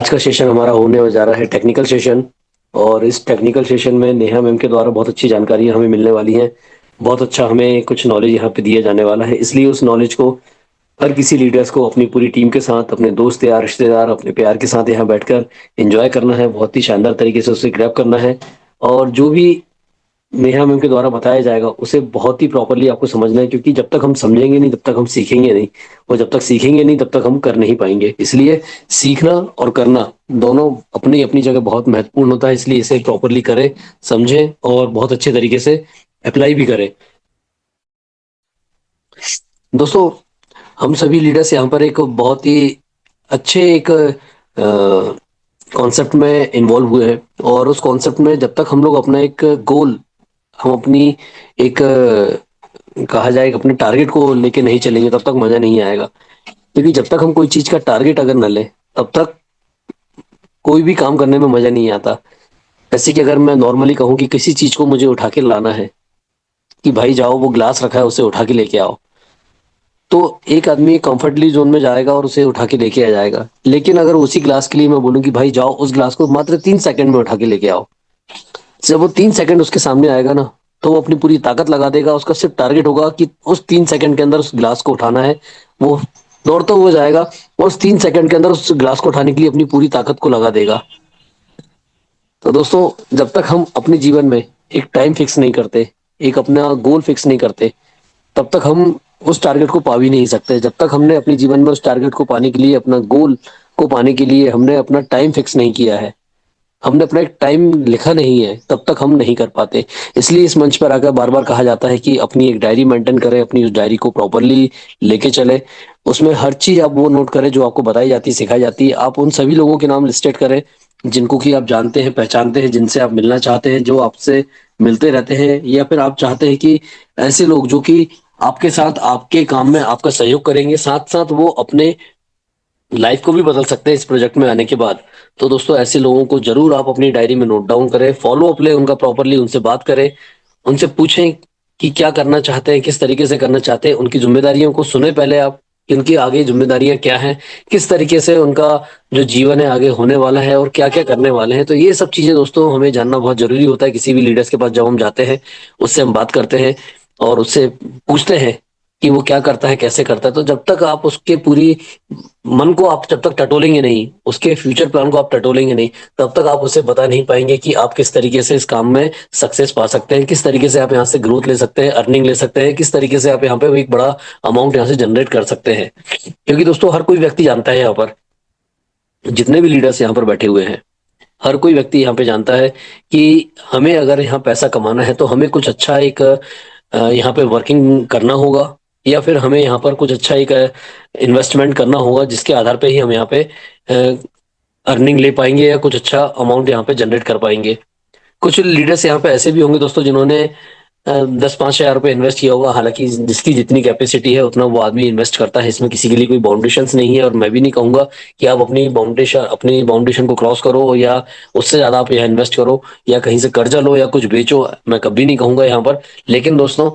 आज का सेशन हमारा होने जा रहा है टेक्निकल सेशन। और इस टेक्निकल सेशन में नेहा मैम के द्वारा बहुत अच्छी जानकारियां हमें मिलने वाली हैं। बहुत अच्छा हमें कुछ नॉलेज यहाँ पे दिया जाने वाला है, इसलिए उस नॉलेज को हर किसी लीडर्स को अपनी पूरी टीम के साथ, अपने दोस्त या रिश्तेदार, अपने प्यार के साथ यहाँ बैठकर एंजॉय करना है, बहुत ही शानदार तरीके से उसे ग्रैब करना है। और जो भी नेहा मैम के द्वारा बताया जाएगा उसे बहुत ही प्रॉपरली आपको समझना है, क्योंकि जब तक हम समझेंगे नहीं तब तक हम सीखेंगे नहीं, और जब तक सीखेंगे नहीं तब तक हम कर नहीं पाएंगे। इसलिए सीखना और करना दोनों अपनी अपनी जगह बहुत महत्वपूर्ण होता है, इसलिए इसे प्रॉपरली करें, समझें और बहुत अच्छे तरीके से अप्लाई भी करें। दोस्तों, हम सभी लीडर्स यहाँ पर एक बहुत ही अच्छे एक कॉन्सेप्ट में इन्वॉल्व हुए हैं, और उस कॉन्सेप्ट में जब तक हम लोग अपना एक गोल, हम अपनी एक कहा जाए कि अपने टारगेट को लेके नहीं चलेंगे तब तक मजा नहीं आएगा। क्योंकि जब तक हम कोई चीज का टारगेट अगर न ले तब तक कोई भी काम करने में मजा नहीं आता। जैसे कि अगर मैं नॉर्मली कहूँ कि किसी चीज को मुझे उठा के लाना है, कि भाई जाओ वो ग्लास रखा है उसे उठा के लेके आओ, तो एक आदमी कंफर्टली जोन में जाएगा और उसे उठा के लेके आ जाएगा। लेकिन अगर उसी ग्लास के लिए मैं बोलूँ कि भाई जाओ उस ग्लास को मात्र 3 सेकंड में उठा के लेके आओ, जब वो 3 सेकंड उसके सामने आएगा ना, तो वो अपनी पूरी ताकत लगा देगा। उसका सिर्फ टारगेट होगा कि उस 3 सेकंड के अंदर उस ग्लास को उठाना है। वो दौड़ता हुआ जाएगा और उस 3 सेकंड के अंदर उस ग्लास को उठाने के लिए अपनी पूरी ताकत को लगा देगा। तो दोस्तों, जब तक हम अपने जीवन में एक टाइम फिक्स नहीं करते, एक अपना गोल फिक्स नहीं करते, तब तक हम उस टारगेट को पा भी नहीं सकते। जब तक हमने अपने जीवन में उस टारगेट को पाने के लिए, अपना गोल को पाने के लिए हमने अपना टाइम फिक्स नहीं किया है, हमने अपना एक टाइम लिखा नहीं है, तब तक हम नहीं कर पाते। इसलिए इस मंच पर आकर बार बार कहा जाता है कि अपनी एक डायरी मेंटेन करें, अपनी उस डायरी को प्रॉपरली लेके चले। उसमें हर चीज आप वो नोट करें जो आपको बताई जाती है, सिखाई जाती है। आप उन सभी लोगों के नाम लिस्टेड करें जिनको कि आप जानते हैं, पहचानते हैं, जिनसे आप मिलना चाहते हैं, जो आपसे मिलते रहते हैं, या फिर आप चाहते हैं कि ऐसे लोग जो कि आपके साथ आपके काम में आपका सहयोग करेंगे, साथ साथ वो अपने लाइफ को भी बदल सकते हैं इस प्रोजेक्ट में आने के बाद। तो दोस्तों, ऐसे लोगों को जरूर आप अपनी डायरी में नोट डाउन करें, फॉलो अप लें उनका प्रॉपरली, उनसे बात करें, उनसे पूछें कि क्या करना चाहते हैं, किस तरीके से करना चाहते हैं, उनकी जिम्मेदारियों को सुने पहले आप कि उनकी आगे जिम्मेदारियां क्या हैं, किस तरीके से उनका जो जीवन है आगे होने वाला है और क्या क्या करने वाले हैं। तो ये सब चीजें दोस्तों हमें जानना बहुत जरूरी होता है किसी भी लीडर्स के पास जब हम जाते हैं, उससे हम बात करते हैं और उससे पूछते हैं कि वो क्या करता है, कैसे करता है। तो जब तक आप उसके पूरी मन को आप जब तक टटोलेंगे नहीं, उसके फ्यूचर प्लान को आप टटोलेंगे नहीं, तब तक आप उसे बता नहीं पाएंगे कि आप किस तरीके से इस काम में सक्सेस पा सकते हैं, किस तरीके से आप यहाँ से ग्रोथ ले सकते हैं, अर्निंग ले सकते हैं, किस तरीके से आप यहाँ पे एक बड़ा अमाउंट यहाँ से जनरेट कर सकते हैं। क्योंकि दोस्तों, हर कोई व्यक्ति जानता है यहाँ पर, जितने भी लीडर्स यहाँ पर बैठे हुए हैं, हर कोई व्यक्ति यहाँ पे जानता है कि हमें अगर यहाँ पैसा कमाना है तो हमें कुछ अच्छा एक यहाँ पे वर्किंग करना होगा, या फिर हमें यहाँ पर कुछ अच्छा एक इन्वेस्टमेंट करना होगा, जिसके आधार पे ही हम यहाँ पे अर्निंग ले पाएंगे या कुछ अच्छा अमाउंट यहाँ पे जनरेट कर पाएंगे। कुछ लीडर्स यहाँ पे ऐसे भी होंगे दोस्तों जिन्होंने 10-5 हज़ार रुपये इन्वेस्ट किया होगा, हालांकि जिसकी जितनी कैपेसिटी है उतना वो आदमी इन्वेस्ट करता है, इसमें किसी के लिए कोई बाउंडेशंस नहीं है। और मैं भी नहीं कहूंगा कि आप अपनी बाउंडेशन को क्रॉस करो या उससे ज्यादा आप यहाँ इन्वेस्ट करो या कहीं से कर्जा लो या कुछ बेचो, मैं कभी नहीं कहूंगा यहाँ पर। लेकिन दोस्तों,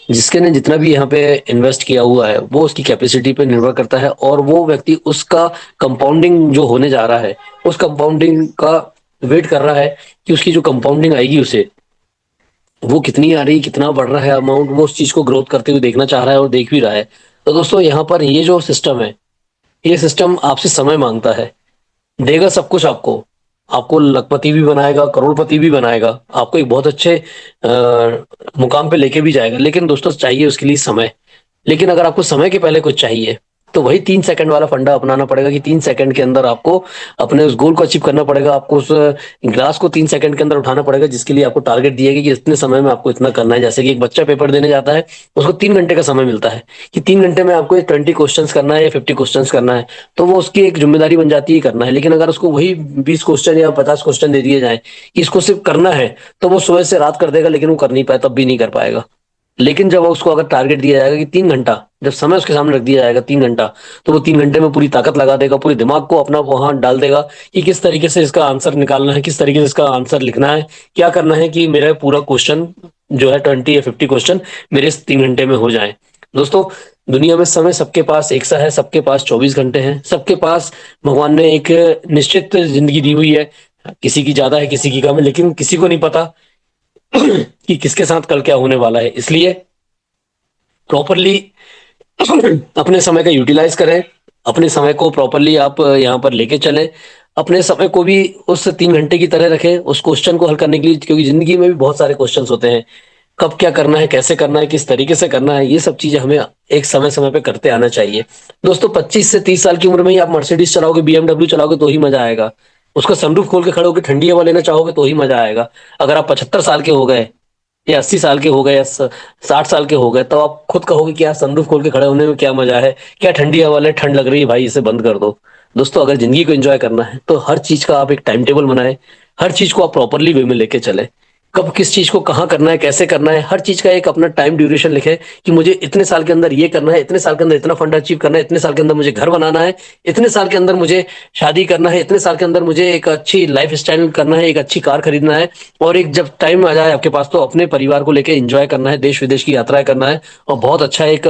जिसके ने जितना भी यहाँ पे इन्वेस्ट किया हुआ है वो उसकी कैपेसिटी पे निर्भर करता है, और वो व्यक्ति उसका कंपाउंडिंग जो होने जा रहा है, उस कंपाउंडिंग का वेट कर रहा है कि उसकी जो कंपाउंडिंग आएगी उसे वो कितनी आ रही, कितना बढ़ रहा है अमाउंट, वो उस चीज को ग्रोथ करते हुए देखना चाह रहा है और देख भी रहा है। तो दोस्तों, यहाँ पर ये जो सिस्टम है, ये सिस्टम आपसे समय मांगता है। देगा सब कुछ आपको, आपको लखपति भी बनाएगा, करोड़पति भी बनाएगा, आपको एक बहुत अच्छे मुकाम पे लेके भी जाएगा। लेकिन दोस्तों, चाहिए उसके लिए समय। लेकिन अगर आपको समय के पहले कुछ चाहिए तो वही 3 सेकंड वाला फंडा अपनाना पड़ेगा कि 3 सेकंड के अंदर आपको अपने उस गोल को अचीव करना पड़ेगा। आपको उस ग्लास को 3 सेकंड के अंदर उठाना पड़ेगा, जिसके लिए आपको टारगेट दिया गया कि इतने समय में आपको इतना करना है। जैसे कि एक बच्चा पेपर देने जाता है, उसको 3 घंटे का समय मिलता है कि 3 घंटे में आपको 20 क्वेश्चन करना है या 50 क्वेश्चन करना है, तो वो उसकी एक जिम्मेदारी बन जाती है करना है। लेकिन अगर उसको वही 20 क्वेश्चन या 50 क्वेश्चन दे दिए जाए कि इसको सिर्फ करना है, तो वो सुबह से रात कर देगा, लेकिन वो कर नहीं पाए, तब भी नहीं कर पाएगा। लेकिन जब उसको अगर टारगेट दिया जाएगा कि 3 घंटा, जब समय उसके सामने रख दिया जाएगा 3 घंटा, तो वो 3 घंटे में पूरी ताकत लगा देगा, पूरे दिमाग को अपना वहां डाल देगा कि किस तरीके से इसका आंसर निकालना है, किस तरीके से इसका आंसर लिखना है, क्या करना है कि मेरा पूरा क्वेश्चन जो है 20 या 50 क्वेश्चन मेरे इस 3 घंटे में हो जाए। दोस्तों, दुनिया में समय सबके पास एक सा है, सबके पास 24 घंटे हैं, सबके पास भगवान ने एक निश्चित जिंदगी दी हुई है। किसी की ज्यादा है, किसी की कम है, लेकिन किसी को नहीं पता कि किसके साथ कल क्या होने वाला है। इसलिए प्रॉपरली अपने समय का यूटिलाइज करें, अपने समय को प्रॉपरली आप यहाँ पर लेके चलें। अपने समय को भी उस 3 घंटे की तरह रखें उस क्वेश्चन को हल करने के लिए, क्योंकि जिंदगी में भी बहुत सारे क्वेश्चंस होते हैं। कब क्या करना है, कैसे करना है, किस तरीके से करना है, ये सब चीजें हमें एक समय समय पे करते आना चाहिए। दोस्तों, 25 से 30 साल की उम्र में ही आप मर्सिडीज चलाओगे, बीएमडब्ल्यू चलाओगे तो ही मजा आएगा। उसका सनरूफ खोल के खड़े होकर ठंडी हवा लेना चाहोगे तो ही मजा आएगा। अगर आप 75 साल के हो गए, या 80 साल के हो गए, या 60 साल के हो गए, तो आप खुद कहोगे कि यार सनरूफ खोल के खड़े होने में क्या मजा है, क्या ठंडी हवा ले, ठंड लग रही है भाई, इसे बंद कर दो। दोस्तों, अगर जिंदगी को एंजॉय करना है तो हर चीज का आप एक टाइम टेबल बनाएं, हर चीज को आप प्रॉपरली वे में लेके चले। कब किस चीज को कहाँ करना है, कैसे करना है, हर चीज का एक अपना टाइम ड्यूरेशन लिखे कि मुझे इतने साल के अंदर ये करना है, इतने साल के अंदर इतना फंड अचीव करना है, इतने साल के अंदर मुझे घर बनाना है, इतने साल के अंदर मुझे शादी करना है, इतने साल के अंदर मुझे एक अच्छी लाइफ स्टाइल करना है, एक अच्छी कार खरीदना है। और एक जब टाइम आ जाए आपके पास तो अपने परिवार को लेकर एंजॉय करना है, देश विदेश की यात्राएं करना है। और बहुत अच्छा एक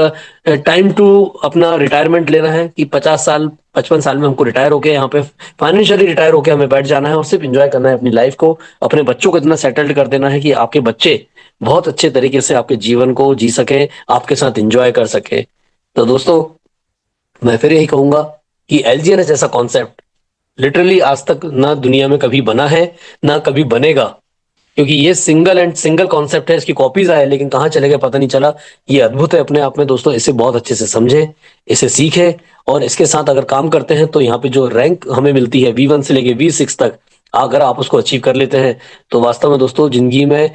टाइम टू अपना रिटायरमेंट लेना है कि 50 साल 55 साल में हमको रिटायर होके यहाँ पे फाइनेंशियली रिटायर होके हमें बैठ जाना है और सिर्फ एंजॉय करना है अपनी लाइफ को। अपने बच्चों को इतना सेटल्ड कर देना है कि आपके बच्चे बहुत अच्छे तरीके से आपके जीवन को जी सके, आपके साथ एंजॉय कर सके। तो दोस्तों, मैं फिर यही कहूंगा कि एलजीएनएस जैसा कॉन्सेप्ट लिटरली आज तक ना दुनिया में कभी बना है, ना कभी बनेगा। क्योंकि ये सिंगल एंड सिंगल कॉन्सेप्ट है, इसकी कॉपीज आए लेकिन कहाँ चले गए पता नहीं चला। ये अद्भुत है अपने आप में दोस्तों, इसे बहुत अच्छे से समझे, इसे सीखे, और इसके साथ अगर काम करते हैं तो यहाँ पे जो रैंक हमें मिलती है V1 से लेके V6 तक, अगर आप उसको अचीव कर लेते हैं तो वास्तव में दोस्तों जिंदगी में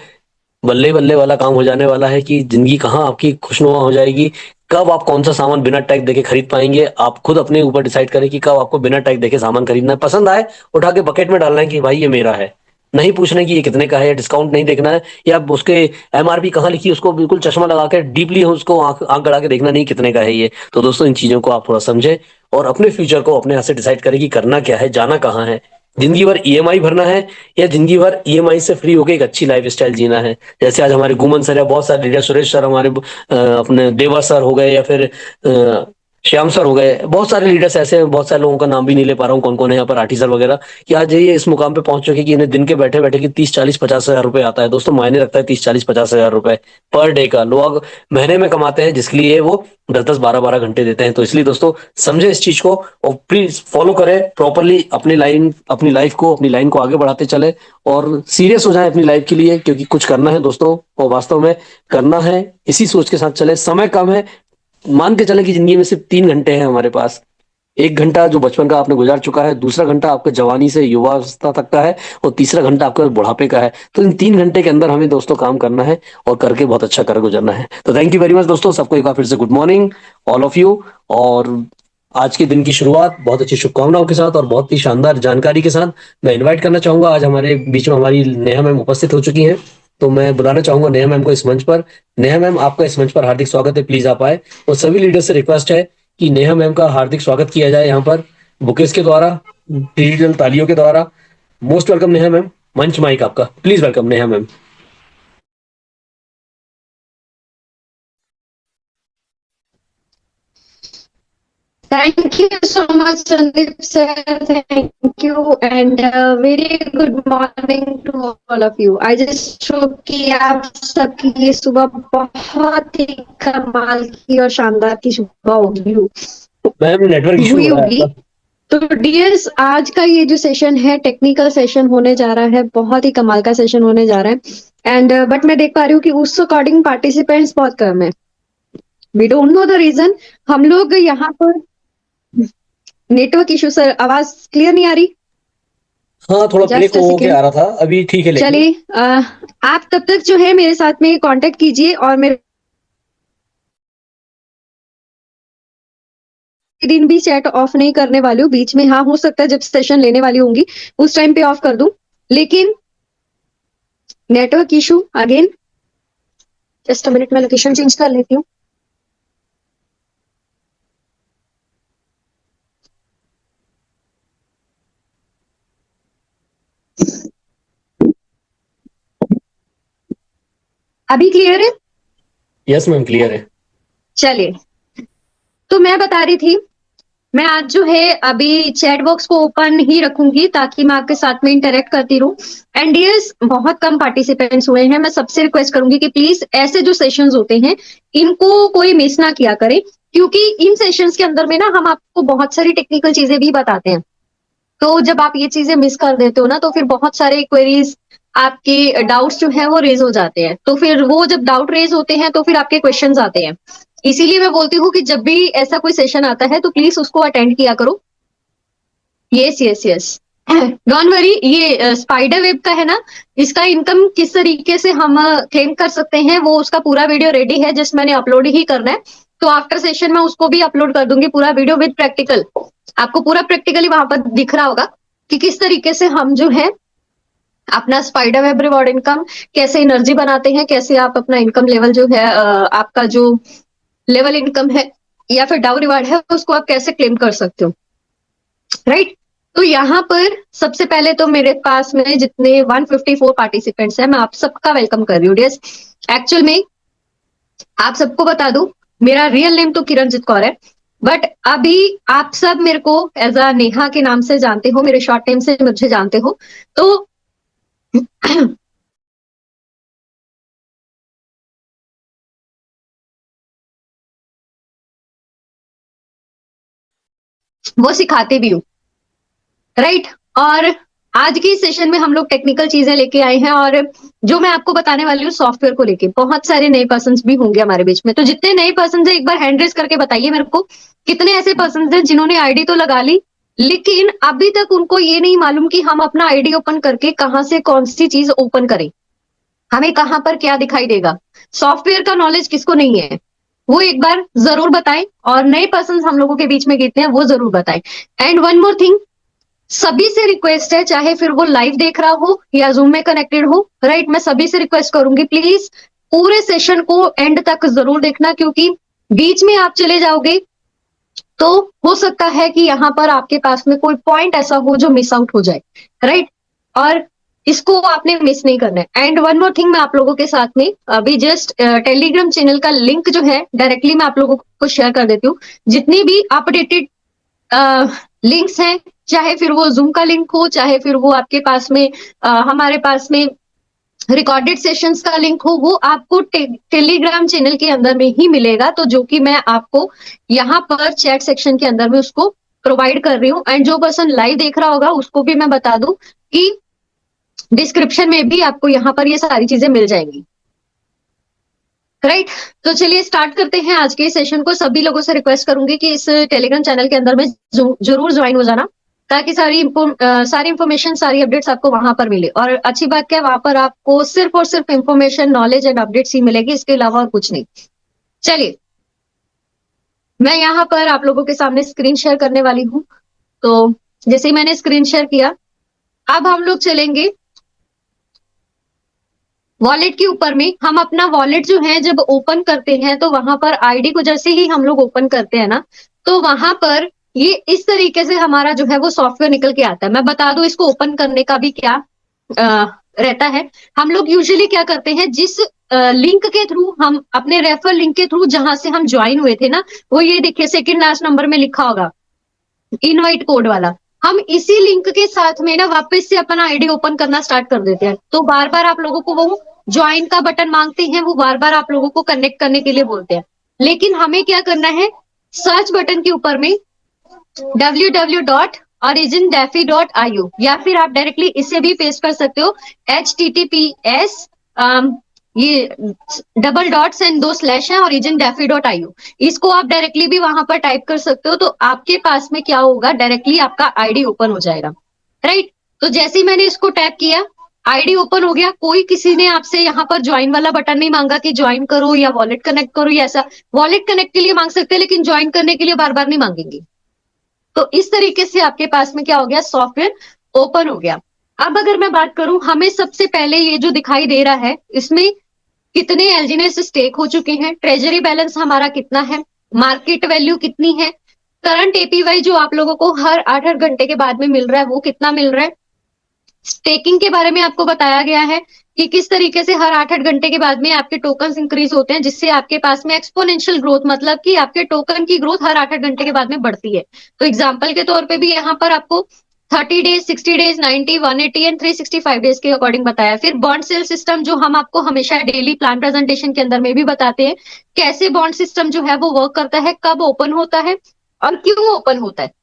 बल्ले बल्ले वाला काम हो जाने वाला है कि जिंदगी कहाँ आपकी खुशनुमा हो जाएगी। कब आप कौन सा सामान बिना टैग देके खरीद पाएंगे, आप खुद अपने ऊपर डिसाइड करें कि कब आपको बिना टैग देके सामान खरीदना है, पसंद आए उठा के बकेट में डालना है कि भाई ये मेरा है। नहीं पूछना कि ये कितने का है, या डिस्काउंट नहीं देखना है, या उसके एमआरपी कहाँ लिखी है उसको बिल्कुल चश्मा लगा के डीपली उसको आंख आंख गड़ा के देखना नहीं कितने का है ये। तो दोस्तों, इन चीजों को आप थोड़ा समझे और अपने फ्यूचर को अपने हाथ से डिसाइड करें कि करना क्या है, जाना कहाँ है। जिंदगी भर ईएमआई भरना है, या जिंदगी भर ईएमआई से फ्री होकर एक अच्छी लाइफ स्टाइल जीना है। जैसे आज हमारे गुमन सर है, बहुत सारे लीडर, सुरेश सर हमारे, अपने देवा सर हो गए, या फिर श्याम सर हो गए, बहुत सारे लीडर्स ऐसे हैं, बहुत सारे लोगों का नाम भी नहीं ले पा रहा हूँ कौन कौन है यहाँ पर, आठी सर वगैरह, कि आज ये इस मुकाम पे पहुंच चुके हैं कि इन्हें दिन के बैठे बैठे की 30 40 50 हजार रुपए आता है। दोस्तों, मायने रखता है 30 40 50 हजार रुपए पर डे का। लोग महीने में कमाते हैं जिसके लिए वो 10 10 12 12 घंटे देते हैं। तो इसलिए दोस्तों, समझे इस चीज को और प्लीज फॉलो करें प्रॉपरली, अपनी लाइफ को, अपनी लाइन को आगे बढ़ाते चले, और सीरियस हो जाए अपनी लाइफ के लिए, क्योंकि कुछ करना है दोस्तों, और वास्तव में करना है। इसी सोच के साथ चले, समय कम है, मान के चले कि जिंदगी में सिर्फ 3 घंटे हैं हमारे पास। 1 घंटा जो बचपन का आपने गुजार चुका है, दूसरा घंटा आपका जवानी से युवावस्था तक का है, और तीसरा घंटा आपका बुढ़ापे का है। तो इन 3 घंटे के अंदर हमें दोस्तों काम करना है और करके बहुत अच्छा कर गुजरना है। तो थैंक यू वेरी मच दोस्तों, सबको एक बार फिर से good morning all of you. और आज के दिन की शुरुआत बहुत अच्छी शुभकामनाओं के साथ और बहुत ही शानदार जानकारी के साथ मैं इनवाइट करना चाहूंगा। आज हमारे बीच में हमारी नेहा मैम उपस्थित हो चुकी हैं, तो मैं बुलाना चाहूंगा नेहा मैम को इस मंच पर। नेहा मैम, आपका इस मंच पर हार्दिक स्वागत है, प्लीज आप आए। और सभी लीडर से रिक्वेस्ट है कि नेहा मैम का हार्दिक स्वागत किया जाए यहाँ पर, बुकेस के द्वारा, डिजिटल तालियों के द्वारा। मोस्ट वेलकम नेहा मैम, मंच माइक आपका, please welcome Neha ma'am. Thank you so much, Sandeep sir. Thank you, and very good morning to all of you. I just hope कि आप सबकी ये सुबह बहुत ही कमाल की और शानदार की सुबह होगी मैम, नेटवर्क इशू हुई हो रहा है होगी। आपका। तो डियर्स, आज का ये जो सेशन है टेक्निकल सेशन होने जा रहा है, बहुत ही कमाल का सेशन होने जा रहा है। एंड बट मैं देख पा रही हूँ कि उस अकॉर्डिंग पार्टिसिपेंट्स बहुत कम है। We don't know the reason. हम लोग यहाँ पर नेटवर्क इशू सर, आवाज क्लियर नहीं आ रही। हाँ, थोड़ा ब्रेक जस्ट अ हो के सेकेंड। आ रहा था, अभी ठीक है लेकिन। चलिए, आप तब तक जो है मेरे साथ में कांटेक्ट कीजिए, और मेरे दिन भी चैट ऑफ नहीं करने वाली हूँ बीच में। हाँ, हो सकता है जब सेशन लेने वाली होंगी उस टाइम पे ऑफ कर दूं, लेकिन network issue again. Just a minute, मैं लोकेशन चेंज कर लेती हूँ। अभी क्लियर है? यस मैम, क्लियर है। चलिए, तो मैं बता रही थी, मैं आज जो है अभी चैट बॉक्स को ओपन ही रखूंगी ताकि मैं आपके साथ में इंटरेक्ट करती रहूं। एंड यस, बहुत कम पार्टिसिपेंट्स हुए हैं। मैं सबसे रिक्वेस्ट करूंगी कि प्लीज ऐसे जो सेशंस होते हैं इनको कोई मिस ना किया करे, क्योंकि इन सेशंस के अंदर में ना हम आपको बहुत सारी टेक्निकल चीजें भी बताते हैं। तो जब आप ये चीजें मिस कर देते हो ना, तो फिर बहुत सारे क्वेरीज, आपके डाउट्स जो है वो रेज हो जाते हैं। तो फिर वो जब डाउट रेज होते हैं तो फिर आपके क्वेश्चंस आते हैं। इसीलिए मैं बोलती हूँ कि जब भी ऐसा कोई सेशन आता है तो प्लीज उसको अटेंड किया करो। Yes yes yes, don't worry. ये स्पाइडर वेब का है ना, इसका इनकम किस तरीके से हम क्लेम कर सकते हैं, वो उसका पूरा वीडियो रेडी है, जस्ट मैंने अपलोड ही करना है। तो आफ्टर सेशन में उसको भी अपलोड कर दूंगी, पूरा वीडियो विद प्रैक्टिकल। आपको पूरा प्रैक्टिकली वहां पर दिख रहा होगा कि किस तरीके से हम जो है अपना स्पाइडर वेब रिवॉर्ड इनकम, कैसे एनर्जी बनाते हैं, कैसे आप अपना इनकम लेवल जो है, आपका जो लेवल इनकम है या फिर डाउ रिवार्ड है, उसको आप कैसे क्लेम कर सकते हो, राइट। तो यहाँ पर सबसे पहले तो मेरे पास में जितने 154 पार्टिसिपेंट्स हैं, मैं आप सबका वेलकम कर रही हूँ। यस, एक्चुअल में आप सबको बता दूं, मेरा रियल नेम तो किरणजीत कौर है, बट अभी आप सब मेरे को एज अ नेहा के नाम से जानते हो, मेरे शॉर्ट नेम से मुझे जानते हो। तो वो सिखाते भी हूँ, राइट। और आज की सेशन में हम लोग टेक्निकल चीजें लेके आए हैं, और जो मैं आपको बताने वाली हूँ सॉफ्टवेयर को लेके, बहुत सारे नए पर्सन भी होंगे हमारे बीच में। तो जितने नए पर्सन है एक बार हैंड रेस करके बताइए मेरे को, कितने ऐसे पर्सन हैं जिन्होंने आईडी तो लगा ली लेकिन अभी तक उनको ये नहीं मालूम कि हम अपना आईडी ओपन करके कहाँ से कौन सी चीज ओपन करें, हमें कहाँ पर क्या दिखाई देगा। सॉफ्टवेयर का नॉलेज किसको नहीं है, वो एक बार जरूर बताएं। और नए पर्सन हम लोगों के बीच में कितने हैं वो जरूर बताएं। एंड वन मोर थिंग, सभी से रिक्वेस्ट है, चाहे फिर वो लाइव देख रहा हो या जूम में कनेक्टेड हो, राइट, मैं सभी से रिक्वेस्ट करूंगी प्लीज पूरे सेशन को एंड तक जरूर देखना, क्योंकि बीच में आप चले जाओगे तो हो सकता है कि यहाँ पर आपके पास में कोई पॉइंट ऐसा हो जो मिस आउट हो जाए, राइट। और इसको आपने मिस नहीं करना है। एंड वन मोर थिंग, मैं आप लोगों के साथ में अभी जस्ट टेलीग्राम चैनल का लिंक जो है डायरेक्टली मैं आप लोगों को शेयर कर देती हूँ। जितनी भी अपडेटेड लिंक्स हैं, चाहे फिर वो जूम का लिंक हो, चाहे फिर वो आपके पास में हमारे पास में रिकॉर्डेड सेशंस का लिंक हो, वो आपको टेलीग्राम चैनल के अंदर में ही मिलेगा। तो जो कि मैं आपको यहाँ पर चैट सेक्शन के अंदर में उसको प्रोवाइड कर रही हूँ। एंड जो पर्सन लाइव देख रहा होगा उसको भी मैं बता दूं कि डिस्क्रिप्शन में भी आपको यहाँ पर ये सारी चीजें मिल जाएंगी, राइट। तो चलिए स्टार्ट करते हैं आज के सेशन को। सभी लोगों से रिक्वेस्ट करूंगी कि इस टेलीग्राम चैनल के अंदर में जरूर ज्वाइन हो जाना, ताकि सारी इंफॉर्मेशन, सारी अपडेट्स आपको वहां पर मिले। और अच्छी बात क्या है, वहां पर आपको सिर्फ और सिर्फ इंफॉर्मेशन, नॉलेज एंड अपडेट्स ही मिलेगी, इसके अलावा और कुछ नहीं। चलिए, मैं यहाँ पर आप लोगों के सामने स्क्रीन शेयर करने वाली हूँ। तो जैसे ही मैंने स्क्रीन शेयर किया, अब हम लोग चलेंगे वॉलेट के ऊपर में। हम अपना वॉलेट जो है जब ओपन करते हैं तो वहां पर आईडी को जैसे ही हम लोग ओपन करते हैं ना, तो वहां पर ये इस तरीके से हमारा जो है वो सॉफ्टवेयर निकल के आता है। मैं बता दूं इसको ओपन करने का भी क्या रहता है। हम लोग यूजुअली क्या करते हैं, जिस लिंक के थ्रू, हम अपने रेफर लिंक के थ्रू जहां से हम ज्वाइन हुए थे ना, वो ये देखिए सेकंड लास्ट नंबर में लिखा होगा इनवाइट कोड वाला, हम इसी लिंक के साथ में ना वापस से अपना आईडी ओपन करना स्टार्ट कर देते हैं। तो बार बार आप लोगों को वो ज्वाइन का बटन मांगते हैं, वो बार बार आप लोगों को कनेक्ट करने के लिए बोलते हैं। लेकिन हमें क्या करना है, सर्च बटन के ऊपर में www.origindaffy.io, या फिर आप डायरेक्टली इसे भी पेस्ट कर सकते हो, HTTPS, ये डबल डॉट्स एंड दो स्लैश है, origindaffy.io। इसको आप डायरेक्टली भी वहां पर टाइप कर सकते हो। तो आपके पास में क्या होगा, डायरेक्टली आपका आईडी ओपन हो जाएगा, राइट। तो जैसे ही मैंने इसको टैप किया, आईडी ओपन हो गया। कोई किसी ने आपसे यहाँ पर ज्वाइन वाला बटन नहीं मांगा कि ज्वाइन करो या वॉलेट कनेक्ट करो या ऐसा। वॉलेट कनेक्ट के लिए मांग सकते हैं, लेकिन ज्वाइन करने के लिए बार बार नहीं मांगेंगे। तो इस तरीके से आपके पास में क्या हो गया, सॉफ्टवेयर ओपन हो गया। अब अगर मैं बात करूं, हमें सबसे पहले ये जो दिखाई दे रहा है, इसमें कितने एलजीनेस स्टेक हो चुके हैं, ट्रेजरी बैलेंस हमारा कितना है, मार्केट वैल्यू कितनी है, करंट एपीवाई जो आप लोगों को हर 8-8 घंटे के बाद में मिल रहा है वो कितना मिल रहा है, स्टेकिंग के बारे में आपको बताया गया है कि किस तरीके से हर 8-8 घंटे के बाद में आपके टोकन्स इंक्रीज होते हैं, जिससे आपके पास में एक्सपोनेंशियल ग्रोथ, मतलब कि आपके टोकन की ग्रोथ हर 8-8 घंटे के बाद में बढ़ती है। तो एग्जांपल के तौर पे भी यहाँ पर आपको 30 डेज, 60 डेज, 90, 180 एंड 365 डेज के अकॉर्डिंग बताया। फिर बॉन्ड सेल सिस्टम, जो हम आपको हमेशा डेली प्लान प्रेजेंटेशन के अंदर में भी बताते हैं, कैसे बॉन्ड सिस्टम जो है वो वर्क करता है, कब ओपन होता है और क्यों ओपन होता है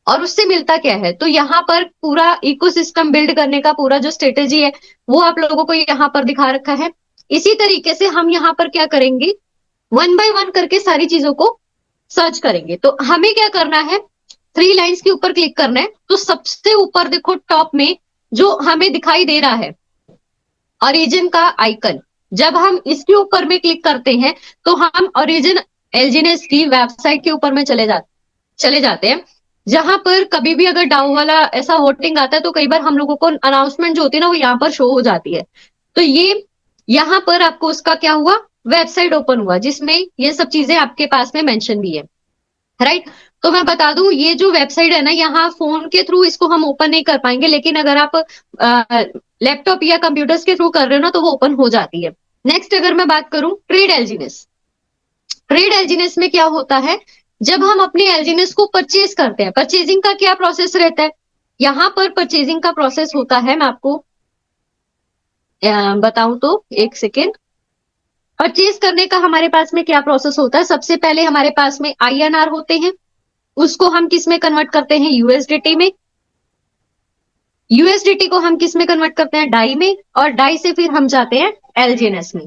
और उससे मिलता क्या है। तो यहाँ पर पूरा इकोसिस्टम बिल्ड करने का पूरा जो स्ट्रेटेजी है वो आप लोगों को यहाँ पर दिखा रखा है। इसी तरीके से हम यहाँ पर क्या करेंगे, वन बाय वन करके सारी चीजों को सर्च करेंगे। तो हमें क्या करना है, थ्री लाइंस के ऊपर क्लिक करना है। तो सबसे ऊपर देखो टॉप में जो हमें दिखाई दे रहा है ओरिजिन का आइकन, जब हम इसके ऊपर में क्लिक करते हैं तो हम ओरिजिन एलजीनेस की वेबसाइट के ऊपर में चले जाते हैं, जहां पर कभी भी अगर डाउ वाला ऐसा वोटिंग आता है तो कई बार हम लोगों को अनाउंसमेंट जो होती है ना वो यहाँ पर शो हो जाती है। तो ये यहाँ पर आपको उसका क्या हुआ, वेबसाइट ओपन हुआ, जिसमें ये सब चीजें आपके पास में मेंशन भी है, राइट। तो मैं बता दूं, ये जो वेबसाइट है ना, यहाँ फोन के थ्रू इसको हम ओपन नहीं कर पाएंगे, लेकिन अगर आप लैपटॉप या कंप्यूटर्स के थ्रू कर रहे हो ना तो वो ओपन हो जाती है। नेक्स्ट अगर मैं बात करूं ट्रेड एलजीनेस, ट्रेड एलजीनेस में क्या होता है, जब हम अपने एलजीनेस को परचेज करते हैं, परचेजिंग का क्या प्रोसेस रहता है, यहां पर परचेजिंग का प्रोसेस होता है, मैं आपको बताऊं तो एक सेकेंड। परचेज करने का हमारे पास में क्या प्रोसेस होता है, सबसे पहले हमारे पास में आईएनआर होते हैं, उसको हम किस में कन्वर्ट करते हैं, यूएसडीटी में। यूएसडीटी को हम किस में कन्वर्ट करते हैं, डाई में, और डाई से फिर हम जाते हैं एलजीएनएस में।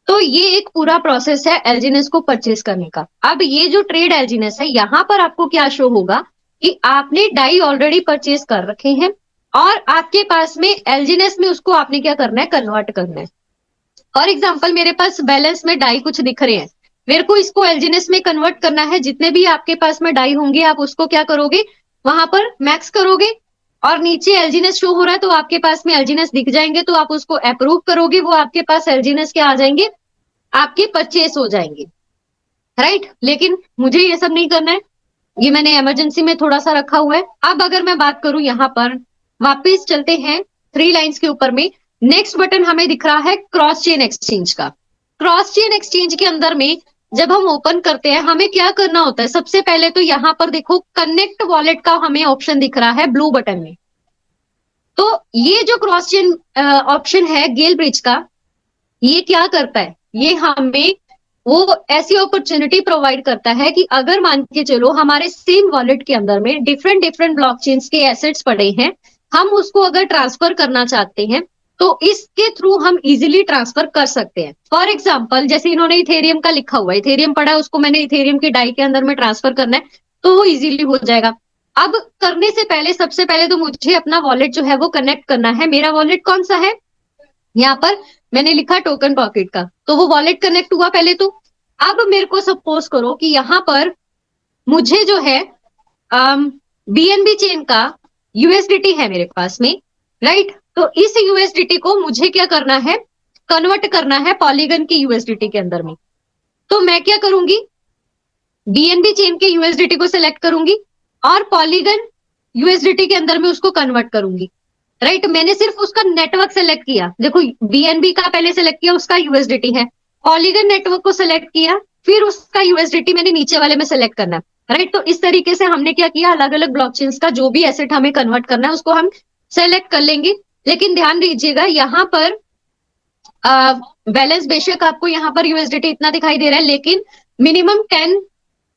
तो ये एक पूरा प्रोसेस है एलजीएनएस को परचेज करने का। अब ये जो ट्रेड एलजीएनएस है, यहां पर आपको क्या शो होगा कि आपने डाई ऑलरेडी परचेज कर रखे हैं और आपके पास में एलजीएनएस में उसको आपने क्या करना है, कन्वर्ट करना है। फॉर एग्जाम्पल मेरे पास बैलेंस में डाई कुछ दिख रहे हैं, मेरे को इसको एलजीएनएस में कन्वर्ट करना है। जितने भी आपके पास में डाई होंगे आप उसको क्या करोगे, वहां पर मैक्स करोगे, और नीचे एलजीएनएस शो हो रहा है तो आपके पास में एलजीएनएस दिख जाएंगे, तो आप उसको अप्रूव करोगे, वो आपके पास एलजीएनएस के आ जाएंगे, आपके परचेस हो जाएंगे, राइट। लेकिन मुझे ये सब नहीं करना है, ये मैंने इमरजेंसी में थोड़ा सा रखा हुआ है। अब अगर मैं बात करूं, यहाँ पर वापिस चलते हैं थ्री लाइंस के ऊपर में, नेक्स्ट बटन हमें दिख रहा है क्रॉस चेन एक्सचेंज का। क्रॉस चेन एक्सचेंज के अंदर में जब हम ओपन करते हैं हमें क्या करना होता है, सबसे पहले तो यहाँ पर देखो कनेक्ट वॉलेट का हमें ऑप्शन दिख रहा है ब्लू बटन में। तो ये जो क्रॉस चेन ऑप्शन है गेल ब्रिज का, ये क्या करता है, ये हमें वो ऐसी अपॉर्चुनिटी प्रोवाइड करता है कि अगर मान के चलो हमारे सेम वॉलेट के अंदर में डिफरेंट डिफरेंट ब्लॉकचेन्स के एसेट्स पड़े हैं, हम उसको अगर ट्रांसफर करना चाहते हैं तो इसके थ्रू हम इजीली ट्रांसफर कर सकते हैं। फॉर एग्जांपल जैसे इन्होंने इथेरियम का लिखा हुआ है, इथेरियम पड़ा है, उसको मैंने इथेरियम की डाई के अंदर में ट्रांसफर करना है तो वो इजीली हो जाएगा। अब करने से पहले सबसे पहले तो मुझे अपना वॉलेट जो है वो कनेक्ट करना है। मेरा वॉलेट कौन सा है, यहाँ पर मैंने लिखा टोकन पॉकेट का, तो वो वॉलेट कनेक्ट हुआ पहले तो। अब मेरे को सपोज करो कि यहाँ पर मुझे जो है बीएनबी चेन का यूएसडीटी है मेरे पास में, राइट। तो इस यूएसडीटी को मुझे क्या करना है, कन्वर्ट करना है पॉलीगन की यूएसडीटी के अंदर में। तो मैं क्या करूंगी, बीएनबी चेन के यूएसडीटी को सिलेक्ट करूंगी और पॉलीगन यूएसडीटी के अंदर में उसको कन्वर्ट करूंगी, राइट। मैंने सिर्फ उसका नेटवर्क सेलेक्ट किया, देखो बीएनबी का पहले सेलेक्ट किया, उसका यूएसडीटी है, पॉलीगन नेटवर्क को सेलेक्ट किया, फिर उसका यूएसडीटी मैंने नीचे वाले में सेलेक्ट करना है, राइट। तो इस तरीके से हमने क्या किया, अलग अलग ब्लॉकचेन्स का जो भी एसेट हमें कन्वर्ट करना है उसको हम सेलेक्ट कर लेंगे। लेकिन ध्यान दीजिएगा यहाँ पर बैलेंस बेशक आपको यहाँ पर यूएसडीटी इतना दिखाई दे रहा है, लेकिन मिनिमम 10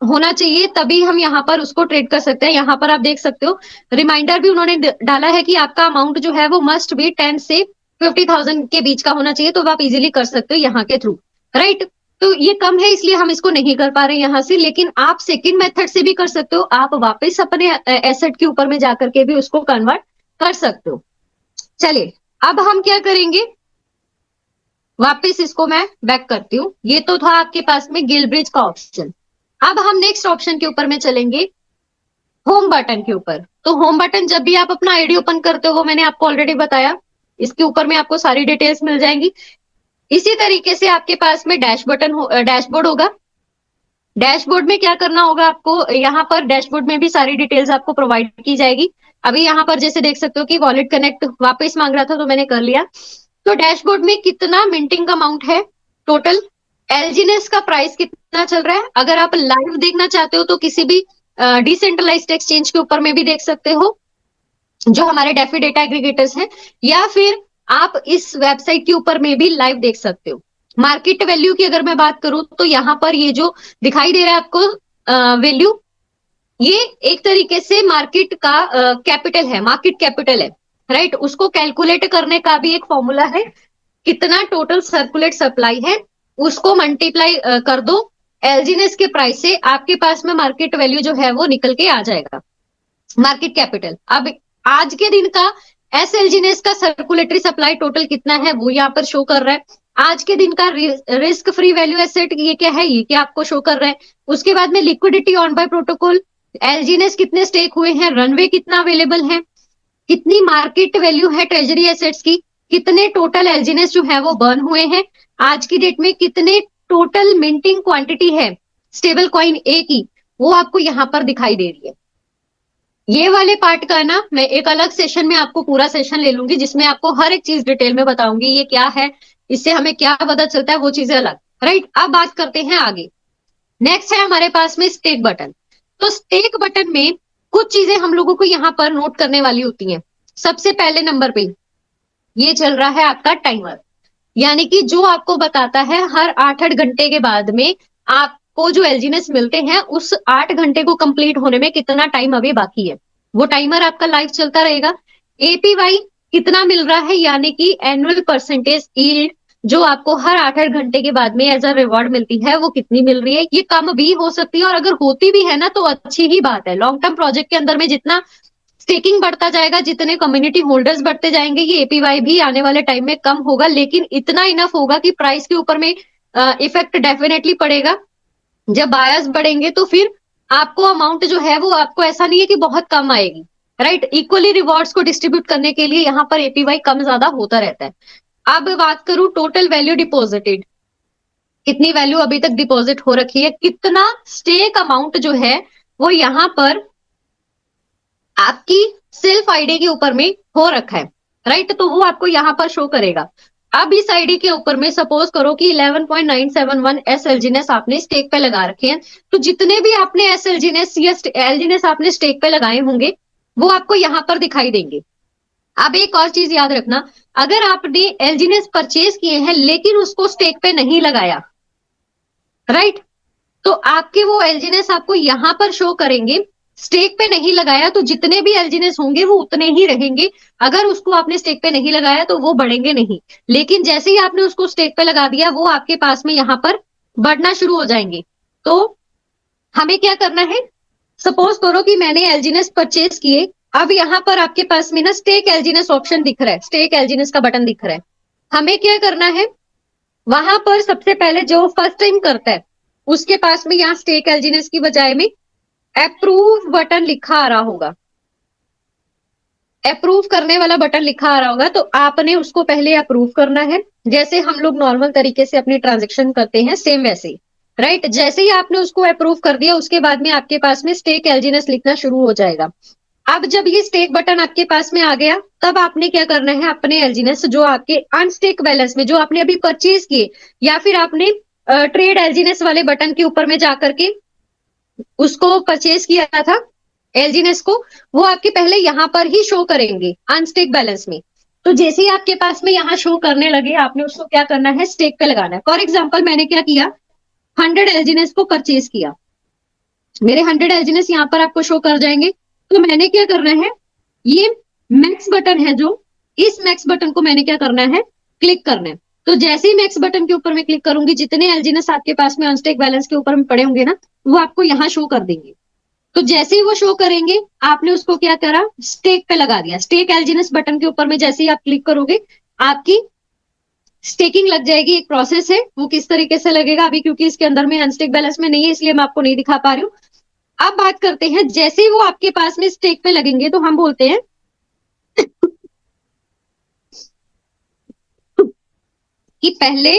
होना चाहिए, तभी हम यहाँ पर उसको ट्रेड कर सकते हैं। यहाँ पर आप देख सकते हो रिमाइंडर भी उन्होंने डाला है कि आपका अमाउंट जो है वो मस्ट बी 10 से 50,000 के बीच का होना चाहिए, तो आप इजीली कर सकते हो यहाँ के थ्रू, राइट। तो ये कम है इसलिए हम इसको नहीं कर पा रहे यहाँ से, लेकिन आप सेकंड मेथड से भी कर सकते हो, आप वापस अपने एसेट के ऊपर में जाकर के भी उसको कन्वर्ट कर सकते हो। चलिए अब हम क्या करेंगे, वापस इसको मैं बैक करती हूँ। ये तो था आपके पास में गिल ब्रिज का ऑप्शन। अब हम नेक्स्ट ऑप्शन के ऊपर में चलेंगे, होम बटन के ऊपर। तो होम बटन जब भी आप अपना आईडी ओपन करते हो, वो मैंने आपको ऑलरेडी बताया, इसके ऊपर में आपको सारी डिटेल्स मिल जाएंगी। इसी तरीके से आपके पास में डैशबोर्ड होगा। डैशबोर्ड में क्या करना होगा आपको, यहाँ पर डैशबोर्ड में भी सारी डिटेल्स आपको प्रोवाइड की जाएगी। अभी यहाँ पर जैसे देख सकते हो कि वॉलेट कनेक्ट वापस मांग रहा था तो मैंने कर लिया। तो डैशबोर्ड में कितना मिंटिंग अमाउंट है टोटल, एलजीनेस का प्राइस कितना चल रहा है। अगर आप लाइव देखना चाहते हो तो किसी भी डिसेंट्रलाइज्ड एक्सचेंज के ऊपर में भी देख सकते हो, जो हमारे डेफी डेटा एग्रीगेटर्स हैं, या फिर आप इस वेबसाइट के ऊपर में भी लाइव देख सकते हो। मार्केट वैल्यू की अगर मैं बात करूं तो यहाँ पर ये जो दिखाई दे रहा है आपको वैल्यू, ये एक तरीके से मार्केट का कैपिटल है, मार्केट कैपिटल है, राइट। उसको कैलकुलेट करने का भी एक फॉर्मूला है, कितना टोटल सर्कुलेट सप्लाई है उसको मल्टीप्लाई कर दो एलजीनेस के प्राइस से, आपके पास में मार्केट वैल्यू जो है वो निकल के आ जाएगा, मार्केट कैपिटल। अब आज के दिन का एसएलजीनेस का सर्कुलेटरी सप्लाई टोटल कितना है वो यहाँ पर शो कर रहा है। आज के दिन का रिस्क फ्री वैल्यू एसेट ये क्या है, ये क्या आपको शो कर रहा है। उसके बाद में लिक्विडिटी ऑन बाय प्रोटोकॉल, एलजीनेस कितने स्टेक हुए हैं, रनवे कितना अवेलेबल है, कितनी मार्केट वैल्यू है ट्रेजरी एसेट्स की, कितने टोटल एलजीनेस जो है वो बर्न हुए हैं आज की डेट में, कितने टोटल मिंटिंग क्वांटिटी है स्टेबल कॉइन ए की, वो आपको यहाँ पर दिखाई दे रही है। ये वाले पार्ट का ना मैं एक अलग सेशन में आपको पूरा सेशन ले लूंगी, जिसमें आपको हर एक चीज डिटेल में बताऊंगी ये क्या है, इससे हमें क्या पता चलता है, वो चीजें अलग, राइट। अब बात करते हैं आगे। नेक्स्ट है हमारे पास में स्टेक बटन। तो स्टेक बटन में कुछ चीजें हम लोगों को यहाँ पर नोट करने वाली होती हैं। सबसे पहले नंबर पे ये चल रहा है आपका टाइमर, यानी कि जो आपको बताता है हर 8-8 घंटे के बाद में आपको जो एलजीनेस मिलते हैं उस 8 घंटे को कंप्लीट होने में कितना टाइम अभी बाकी है, वो टाइमर आपका लाइव चलता रहेगा। एपीवाई कितना मिल रहा है, यानी कि एनुअल परसेंटेज यील्ड जो आपको हर 8-8 घंटे के बाद में एज अ रिवॉर्ड मिलती है वो कितनी मिल रही है। ये कम भी हो सकती है और अगर होती भी है ना तो अच्छी ही बात है। लॉन्ग टर्म प्रोजेक्ट के अंदर में जितना स्टेकिंग बढ़ता जाएगा, जितने कम्युनिटी होल्डर्स बढ़ते जाएंगे, ये एपीवाई भी आने वाले टाइम में कम होगा, लेकिन इतना इनफ होगा कि प्राइस के ऊपर में इफेक्ट डेफिनेटली पड़ेगा। जब बायर्स बढ़ेंगे तो फिर आपको अमाउंट जो है वो आपको ऐसा नहीं है कि बहुत कम आएगी, राइट। इक्वली रिवॉर्ड्स को डिस्ट्रीब्यूट करने के लिए यहाँ पर एपीवाई कम ज्यादा होता रहता है। अब बात करूं टोटल वैल्यू डिपॉजिटेड, कितनी वैल्यू अभी तक डिपॉजिट हो रखी है, कितना स्टेक अमाउंट जो है वो यहाँ पर आपकी सेल्फ आईडी के ऊपर में हो रखा है, राइट। तो वो आपको यहाँ पर शो करेगा। अब इस आईडी के ऊपर में सपोज करो कि 11.971 एसएलजीनेस आपने स्टेक पे लगा रखे हैं, तो जितने भी आपने एसएलजीनेस या एलजीनेस आपने स्टेक पे लगाए होंगे वो आपको यहाँ पर दिखाई देंगे। अब एक और चीज याद रखना, अगर आपने एलजीनेस परचेज किए हैं लेकिन उसको स्टेक पे नहीं लगाया, राइट, तो आपके वो एलजीनेस आपको यहाँ पर शो करेंगे। स्टेक पे नहीं लगाया तो जितने भी एलजीनेस होंगे वो उतने ही रहेंगे, अगर उसको आपने स्टेक पे नहीं लगाया तो वो बढ़ेंगे नहीं। लेकिन जैसे ही आपने उसको स्टेक पे लगा दिया वो आपके पास में यहाँ पर बढ़ना शुरू हो जाएंगे। तो हमें क्या करना है, सपोज करो कि मैंने एलजीनेस परचेज किए, अब यहाँ पर आपके पास में ना स्टेक एलजीनेस ऑप्शन दिख रहा है, स्टेक एलजीनेस का बटन दिख रहा है। हमें क्या करना है, वहां पर सबसे पहले जो फर्स्ट टाइम करता है उसके पास में यहाँ स्टेक एलजीनेस की बजाय में अप्रूव बटन लिखा आ रहा होगा, अप्रूव करने वाला बटन लिखा आ रहा होगा, तो आपने उसको पहले अप्रूव करना है, जैसे हम लोग नॉर्मल तरीके से अपनी ट्रांजेक्शन करते हैं सेम वैसे ही, राइट। जैसे ही आपने उसको अप्रूव कर दिया उसके बाद में आपके पास में स्टेक एलजीनेस लिखना शुरू हो जाएगा। अब जब ये स्टेक बटन आपके पास में आ गया तब आपने क्या करना है, अपने एलजीनेस जो आपके अनस्टेक बैलेंस में जो आपने अभी परचेज किए या फिर आपने ट्रेड एलजीनेस वाले बटन के ऊपर में जाकर के उसको परचेज किया था एलजीनेस को, वो आपके पहले यहाँ पर ही शो करेंगे अनस्टेक बैलेंस में। तो जैसे ही आपके पास में यहाँ शो करने लगे आपने उसको क्या करना है, स्टेक पे लगाना है। फॉर एग्जाम्पल मैंने क्या किया, 100 एलजीनेस को परचेज किया, मेरे 100 एलजीनेस यहाँ पर आपको शो कर जाएंगे। तो मैंने क्या करना है, ये मैक्स बटन है जो, इस मैक्स बटन को मैंने क्या करना है, क्लिक करना है। तो जैसे ही मैक्स बटन के ऊपर मैं क्लिक करूंगी जितने एलजीनेस आपके पास में अनस्टेक बैलेंस के ऊपर में पड़े होंगे ना वो आपको यहाँ शो कर देंगे। तो जैसे ही वो शो करेंगे आपने उसको क्या करा, स्टेक पे लगा दिया। स्टेक एलजीनेस बटन के ऊपर में जैसे ही आप क्लिक करोगे आपकी स्टेकिंग लग जाएगी। एक प्रोसेस है, वो किस तरीके से लगेगा अभी क्योंकि इसके अंदर में अनस्टेक बैलेंस में नहीं है इसलिए मैं आपको नहीं दिखा पा रही हूँ। अब बात करते हैं, जैसे ही वो आपके पास में स्टेक पे लगेंगे तो हम बोलते हैं कि पहले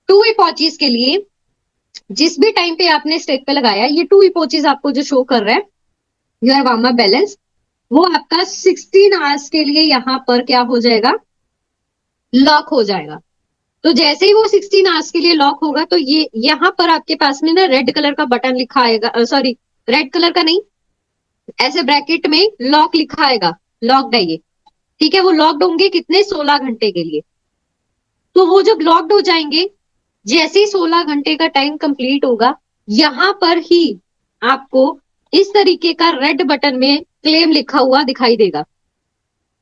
2 इपोचीज के लिए जिस भी टाइम पे आपने स्टेक पे लगाया, ये 2 इपोचीज आपको जो शो कर रहा है योर वार्म अप बैलेंस, वो आपका 16 आवर्स के लिए यहाँ पर क्या हो जाएगा, लॉक हो जाएगा। तो जैसे ही वो 16 आवर्स के लिए लॉक होगा तो ये यहाँ पर आपके पास में ना रेड कलर का बटन लिखा आएगा, सॉरी रेड कलर का नहीं, ऐसे ब्रैकेट में लॉक लिखा आएगा, लॉक्ड है ये, ठीक है। वो लॉक्ड होंगे कितने, 16 घंटे के लिए। तो वो जब लॉक्ड हो जाएंगे, जैसे ही 16 घंटे का टाइम कंप्लीट होगा, यहां पर ही आपको इस तरीके का रेड बटन में क्लेम लिखा हुआ दिखाई देगा।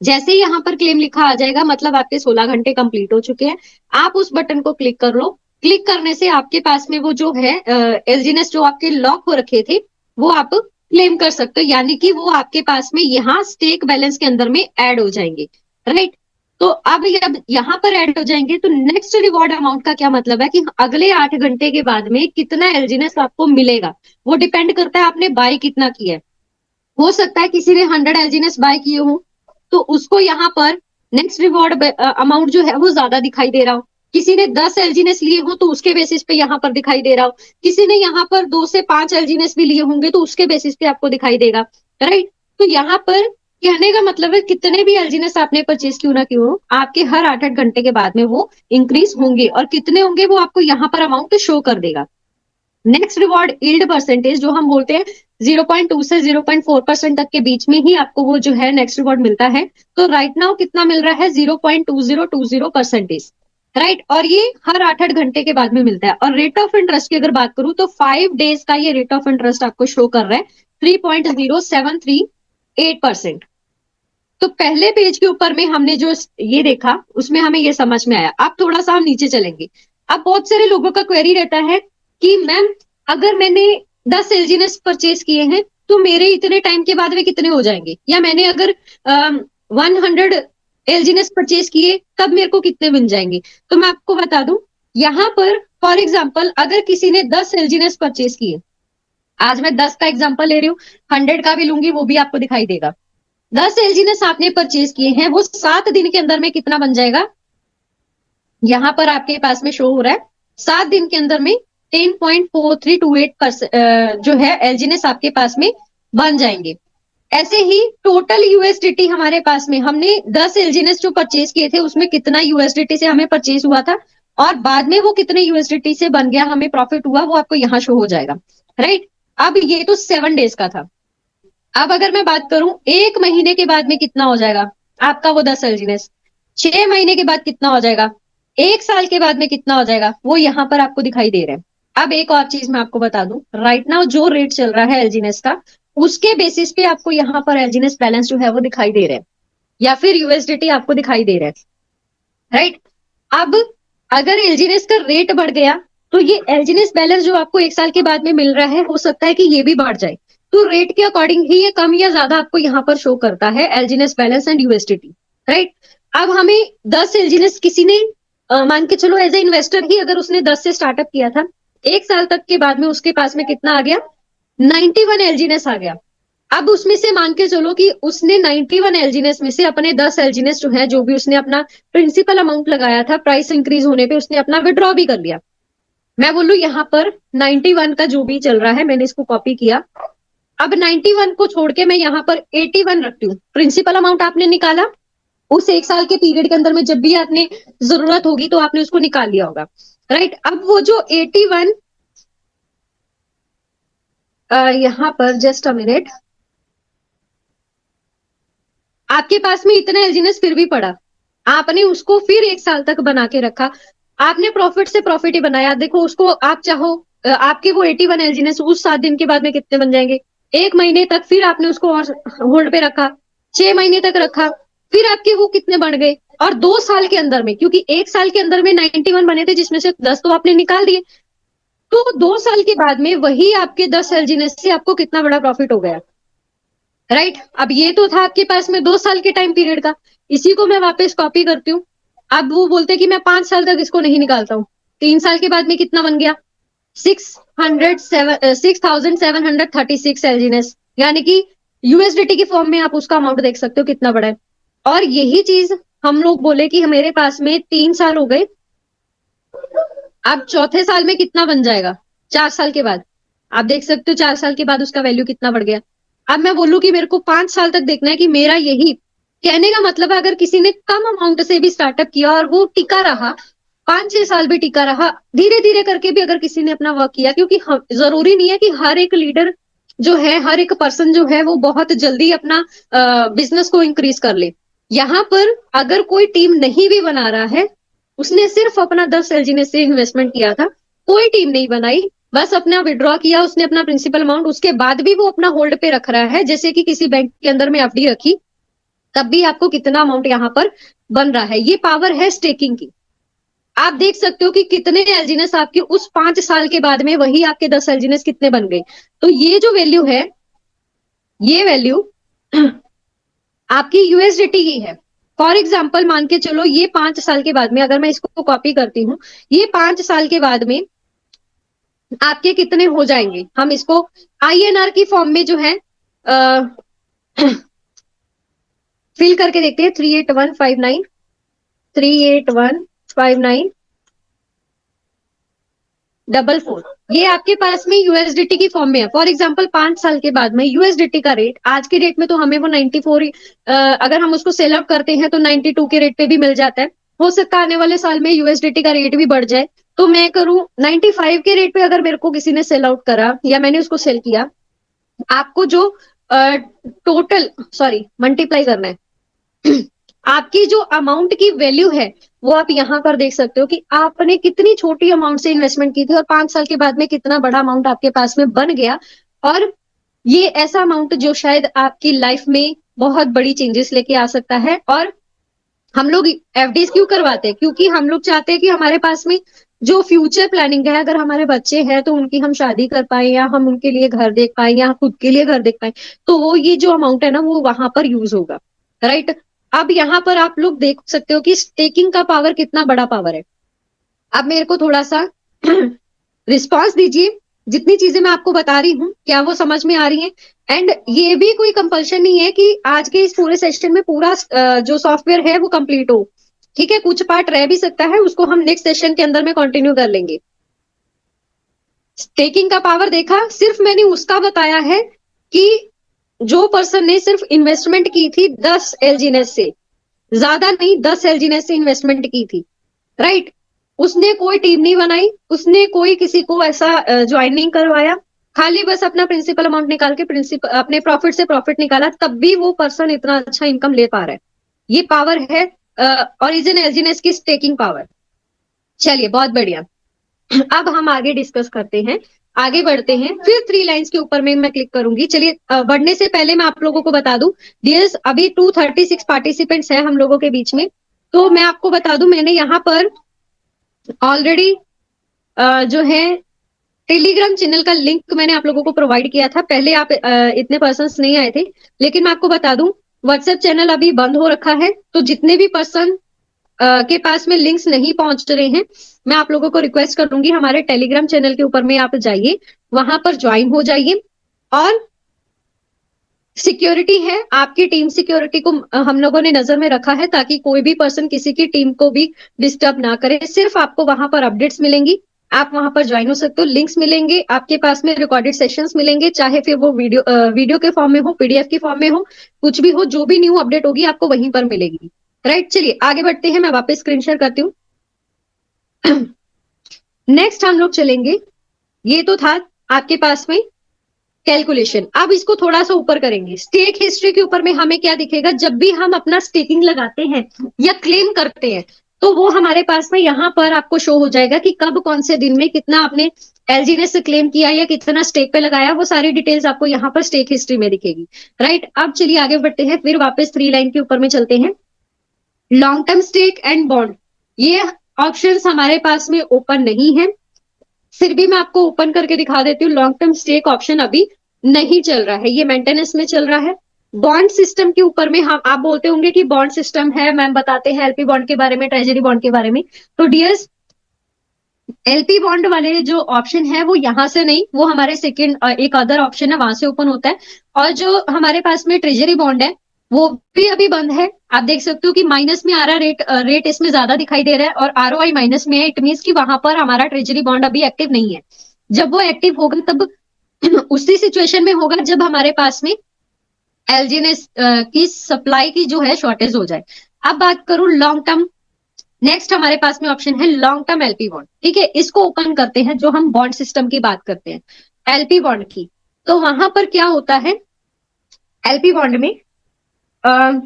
जैसे ही यहाँ पर क्लेम लिखा आ जाएगा, मतलब आपके 16 घंटे कंप्लीट हो चुके हैं। आप उस बटन को क्लिक कर लो। क्लिक करने से आपके पास में वो जो है एलजीनेस जो आपके लॉक हो रखे थे, वो आप क्लेम कर सकते हो, यानी कि वो आपके पास में यहाँ स्टेक बैलेंस के अंदर में ऐड हो जाएंगे, राइट। तो अब यहाँ पर ऐड हो जाएंगे तो नेक्स्ट रिवॉर्ड अमाउंट का क्या मतलब है कि अगले 8 घंटे के बाद में कितना एलजीनेस आपको मिलेगा, वो डिपेंड करता है आपने बाय कितना किया है। हो सकता है किसी ने 100 एलजीनेस बाय किए हो, तो उसको यहाँ पर नेक्स्ट रिवॉर्ड अमाउंट जो है वो ज्यादा दिखाई दे रहा हो। किसी ने 10 एलजीनेस लिए हो तो उसके बेसिस पे यहाँ पर दिखाई दे रहा हो। किसी ने यहाँ पर 2 से 5 एलजीनेस भी लिए होंगे तो उसके बेसिस पे आपको दिखाई देगा, राइट। तो यहाँ पर कहने का मतलब है कितने भी एलजीनेस आपने परचेज क्यों ना क्यों हो, आपके हर 8 8 घंटे के बाद में वो इंक्रीज होंगे, और कितने होंगे वो आपको यहाँ पर अमाउंट शो कर देगा। नेक्स्ट रिवॉर्ड यील्ड परसेंटेज, जो हम बोलते हैं 0.2 से 0.4% तक के बीच में ही आपको वो जो है नेक्स्ट रिवॉर्ड मिलता है। तो राइट नाउ कितना मिल रहा है, 0.2020%, राइट। और ये हर 8 8 घंटे के बाद में मिलता है। और रेट ऑफ इंटरेस्ट की अगर बात करूं तो 5 डेज का ये रेट ऑफ इंटरेस्ट आपको शो कर रहा है 3.0738%। तो पहले पेज के ऊपर में हमने जो ये देखा उसमें हमें ये समझ में आया। अब थोड़ा सा हम नीचे चलेंगे। अब बहुत सारे लोगों का क्वेरी रहता है कि मैम अगर मैंने 10 एलजीनेस परचेज किए हैं तो मेरे इतने टाइम के बाद में कितने हो जाएंगे, या मैंने अगर 100 एलजीनेस परचेज किए तब मेरे को कितने मिल जाएंगे। तो मैं आपको बता दूं, यहाँ पर फॉर एग्जाम्पल अगर किसी ने 10 एलजीनेस परचेज किए, आज मैं 10 का एग्जाम्पल ले रही हूँ, 100 का भी लूंगी वो भी आपको दिखाई देगा। 10 एलजीनेस आपने परचेज किए हैं, वो 7 दिन के अंदर में कितना बन जाएगा, यहां पर आपके पास में शो हो रहा है 7 दिन के अंदर में 10.4328% जो है एलजीनेस आपके पास में बन जाएंगे। ऐसे ही टोटल यूएसडीटी हमारे पास में, हमने 10 एलजीनेस जो परचेज किए थे उसमें कितना यूएसडीटी से हमें परचेज हुआ था और बाद में वो कितने यूएसडीटी से बन गया, हमें प्रॉफिट हुआ, वो आपको यहाँ शो हो जाएगा, राइट। अब ये तो 7 डेज का था। अब अगर मैं बात करूं 1 महीने के बाद में कितना हो जाएगा आपका वो 10 एलजीनेस, 6 महीने के बाद कितना हो जाएगा, 1 साल के बाद में कितना हो जाएगा, वो यहाँ पर आपको दिखाई दे रहा है। अब एक और चीज मैं आपको बता दूं, राइट नाउ जो रेट चल रहा है एलजीनेस का, उसके बेसिस पे आपको यहाँ पर एलजीनेस बैलेंस जो है वो दिखाई दे रहा है, या फिर यूएसडीटी आपको दिखाई दे रहा है, राइट। अब अगर एलजीनेस का रेट बढ़ गया तो ये एलजीनेस बैलेंस जो आपको 1 साल के बाद में मिल रहा है, हो सकता है कि ये भी बढ़ जाए। तो रेट के अकॉर्डिंग ही ये कम या ज्यादा आपको यहाँ पर शो करता है एलजीनेस बैलेंस एंड यूएसडीटी, राइट। अब हमें 10 एलजीनेस किसी ने मान के चलो एज ए इन्वेस्टर ही अगर उसने 10 से स्टार्टअप किया था, 1 साल तक के बाद में उसके पास में कितना आ गया, 91 एलजीनेस आ गया। अब उसमें से मान के चलो कि उसने 91 एलजीनेस में से अपने 10 एलजीनेस जो है, जो भी उसने अपना प्रिंसिपल अमाउंट लगाया था, प्राइस इंक्रीज होने पे उसने अपना विड्रॉ भी कर लिया। मैं बोलू यहाँ पर 91 का जो भी चल रहा है, मैंने इसको कॉपी किया। अब 91 को छोड़ के मैं यहाँ पर 81 रखती हूँ। प्रिंसिपल अमाउंट आपने निकाला, उस 1 साल के पीरियड के अंदर में जब भी आपने जरूरत होगी तो आपने उसको निकाल लिया होगा, राइट। अब वो जो 81, यहाँ पर जस्ट अ मिनट, आपके पास में इतना एलजीनेस फिर भी पड़ा, आपने उसको फिर 1 साल तक बना के रखा, आपने प्रॉफिट से प्रॉफिट ही बनाया। देखो उसको आप चाहो आपके वो 81 एलजीनेस उस 7 दिन के बाद में कितने बन जाएंगे, 1 महीने तक फिर आपने उसको और होल्ड पे रखा, 6 महीने तक रखा, फिर आपके वो कितने बढ़ गए। और 2 साल के अंदर में, क्योंकि 1 साल के अंदर में 91 बने थे जिसमें से 10 तो आपने निकाल दिए, तो 2 साल के बाद में वही आपके 10 एलजीनेस से आपको कितना बड़ा प्रॉफिट हो गया, राइट। अब ये तो था आपके पास में 2 साल के टाइम पीरियड का, इसी को मैं वापस कॉपी करती हूँ। अब वो बोलते कि मैं 5 साल तक इसको नहीं निकालता हूँ, 3 साल के बाद में कितना बन गया, 6,736 यानी कि यूएसडीटी की फॉर्म में आप उसका अमाउंट देख सकते हो कितना बड़ा है। और यही चीज हम लोग बोले कि मेरे पास में 3 साल हो गए, अब चौथे साल में कितना बन जाएगा, 4 साल के बाद आप देख सकते हो 4 साल के बाद उसका वैल्यू कितना बढ़ गया। अब मैं बोलूं कि मेरे को 5 साल तक देखना है कि मेरा यही कहने का मतलब है अगर किसी ने कम अमाउंट से भी स्टार्टअप किया और वो टिका रहा, 5-6 साल भी टिका रहा, धीरे धीरे करके भी अगर किसी ने अपना वर्क किया, क्योंकि जरूरी नहीं है कि हर एक लीडर जो है, हर एक पर्सन जो है वो बहुत जल्दी अपना बिजनेस को इंक्रीज कर ले। यहाँ पर अगर कोई टीम नहीं भी बना रहा है, उसने सिर्फ अपना 10 LG से इन्वेस्टमेंट किया था, कोई टीम नहीं बनाई, बस अपना विड्रॉ किया उसने अपना प्रिंसिपल अमाउंट, उसके बाद भी वो अपना होल्ड पे रख रहा है, जैसे कि किसी बैंक के अंदर में एफडी रखी, तब भी आपको कितना अमाउंट यहाँ पर बन रहा है। ये पावर है स्टेकिंग की। आप देख सकते हो कि कितने एलजीनेस आपके उस 5 साल के बाद में वही आपके 10 एलजीनेस कितने बन गए। तो ये जो वैल्यू है, ये वैल्यू आपकी यूएसडीटी की है। फॉर एग्जाम्पल मान के चलो ये 5 साल के बाद में, अगर मैं इसको कॉपी करती हूँ, ये 5 साल के बाद में आपके कितने हो जाएंगे, हम इसको आईएनआर की फॉर्म में जो है फिल करके देखते हैं। 38159, 3815944, ये आपके पास में यूएसडीटी की फॉर्म में है। फॉर एग्जांपल 5 साल के बाद में यूएसडीटी का रेट, आज के डेट में तो हमें वो 94, अगर हम उसको सेल आउट करते हैं तो 92 के रेट पे भी मिल जाता है। हो सकता है आने वाले साल में यूएसडीटी का रेट भी बढ़ जाए, तो मैं करूं 95 के रेट पे, अगर मेरे को किसी ने सेल आउट करा या मैंने उसको सेल किया, आपको जो टोटल सॉरी मल्टीप्लाई करना है आपकी जो अमाउंट की वैल्यू है, वो आप यहां पर देख सकते हो कि आपने कितनी छोटी अमाउंट से इन्वेस्टमेंट की थी और 5 साल के बाद में कितना बड़ा अमाउंट आपके पास में बन गया। और ये ऐसा अमाउंट जो शायद आपकी लाइफ में बहुत बड़ी चेंजेस लेके आ सकता है। और हम लोग एफडीज क्यों करवाते हैं? क्योंकि हम लोग चाहते हैं कि हमारे पास में जो फ्यूचर प्लानिंग है, अगर हमारे बच्चे हैं तो उनकी हम शादी कर पाए, या हम उनके लिए घर देख पाए, या खुद के लिए घर देख पाए, तो वो ये जो अमाउंट है ना वो वहां पर यूज होगा, राइट। अब यहाँ पर आप लोग देख सकते हो कि स्टेकिंग का पावर कितना बड़ा पावर है। अब मेरे को थोड़ा सा रिस्पॉन्स दीजिए, जितनी चीजें मैं आपको बता रही हूँ क्या वो समझ में आ रही है? एंड ये भी कोई कंपल्शन नहीं है कि आज के इस पूरे सेशन में पूरा जो सॉफ्टवेयर है वो कंप्लीट हो, ठीक है, कुछ पार्ट रह भी सकता है, उसको हम नेक्स्ट सेशन के अंदर में कंटिन्यू कर लेंगे। स्टेकिंग का पावर देखा, सिर्फ मैंने उसका बताया है कि जो पर्सन ने सिर्फ इन्वेस्टमेंट की थी 10 एलजीनेस से, ज्यादा नहीं, 10 एलजीनेस से इन्वेस्टमेंट की थी, राइट। उसने कोई टीम नहीं बनाई, उसने कोई किसी को ऐसा ज्वाइन नहीं करवाया, खाली बस अपना प्रिंसिपल अमाउंट निकाल के प्रिंसिपल अपने प्रॉफिट से प्रॉफिट निकाला, तब भी वो पर्सन इतना अच्छा इनकम ले पा रहा है। ये पावर है ओरिजिन एलजीनेस की स्टेकिंग पावर। चलिए बहुत बढ़िया। अब हम आगे डिस्कस करते हैं, आगे बढ़ते हैं, फिर 3 लाइंस के ऊपर में मैं क्लिक करूंगी। चलिए बढ़ने से पहले मैं आप लोगों को बता दूं, डियर्स अभी 236 पार्टिसिपेंट्स हैं हम लोगों के बीच में। तो मैं आपको बता दूं, मैंने यहाँ पर ऑलरेडी जो है टेलीग्राम चैनल का लिंक मैंने आप लोगों को प्रोवाइड किया था। पहले आप इतने पर्सन्स नहीं आए थे, लेकिन मैं आपको बता दूं व्हाट्सएप चैनल अभी बंद हो रखा है। तो जितने भी पर्सन के पास में लिंक्स नहीं पहुंच रहे हैं, मैं आप लोगों को रिक्वेस्ट करूंगी हमारे टेलीग्राम चैनल के ऊपर में आप जाइए, वहां पर ज्वाइन हो जाइए। और सिक्योरिटी है, आपकी टीम सिक्योरिटी को हम लोगों ने नजर में रखा है, ताकि कोई भी पर्सन किसी की टीम को भी डिस्टर्ब ना करे। सिर्फ आपको वहां पर अपडेट्स मिलेंगी, आप वहां पर ज्वाइन हो सकते हो, लिंक्स मिलेंगे आपके पास में, रिकॉर्डेड सेशंस मिलेंगे, चाहे फिर वो वीडियो के फॉर्म में हो, पीडीएफ के फॉर्म में हो, कुछ भी हो, जो भी न्यू अपडेट होगी आपको वहीं पर मिलेगी, राइट। चलिए आगे बढ़ते हैं, मैं वापस स्क्रीन शेयर करती हूँ। नेक्स्ट हम लोग चलेंगे, ये तो था आपके पास में कैलकुलेशन। अब इसको थोड़ा सा ऊपर करेंगे, स्टेक हिस्ट्री के ऊपर में हमें क्या दिखेगा, जब भी हम अपना स्टेकिंग लगाते हैं या क्लेम करते हैं, तो वो हमारे पास में यहाँ पर आपको शो हो जाएगा कि कब कौन से दिन में कितना आपने एलजीनेस से क्लेम किया या कितना स्टेक पे लगाया, वो सारी डिटेल्स आपको यहाँ पर स्टेक हिस्ट्री में दिखेगी, राइट। अब चलिए आगे बढ़ते हैं, फिर वापस 3 लाइन के ऊपर में चलते हैं। Long term stake and bond, ये ऑप्शंस हमारे पास में ओपन नहीं है, फिर भी मैं आपको ओपन करके दिखा देती हूँ। लॉन्ग टर्म स्टेक ऑप्शन अभी नहीं चल रहा है, ये मेंटेनेंस में चल रहा है। बॉन्ड सिस्टम के ऊपर में हम, आप बोलते होंगे कि बॉन्ड सिस्टम है, मैम बताते हैं एलपी बॉन्ड के बारे में, ट्रेजरी बॉन्ड के बारे में। तो डियर्स, एलपी बॉन्ड वाले जो ऑप्शन है वो यहाँ से नहीं, वो हमारे सेकंड एक अदर ऑप्शन है, वहां से ओपन होता है। और जो हमारे पास में ट्रेजरी बॉन्ड है वो भी अभी बंद है। आप देख सकते हो कि माइनस में आ रहा रेट इसमें ज्यादा दिखाई दे रहा है, और आरओआई माइनस में है। इट मीन्स कि वहां पर हमारा ट्रेजरी बॉन्ड अभी एक्टिव नहीं है। जब वो एक्टिव होगा तब उसी सिचुएशन में होगा जब हमारे पास में एलजीएनएस की सप्लाई की जो है शॉर्टेज हो जाए। अब बात करूं लॉन्ग टर्म, नेक्स्ट हमारे पास में ऑप्शन है लॉन्ग टर्म एलपी बॉन्ड। ठीक है, इसको ओपन करते हैं, जो हम बॉन्ड सिस्टम की बात करते हैं एलपी बॉन्ड की। तो वहां पर क्या होता है एलपी बॉन्ड में, अ,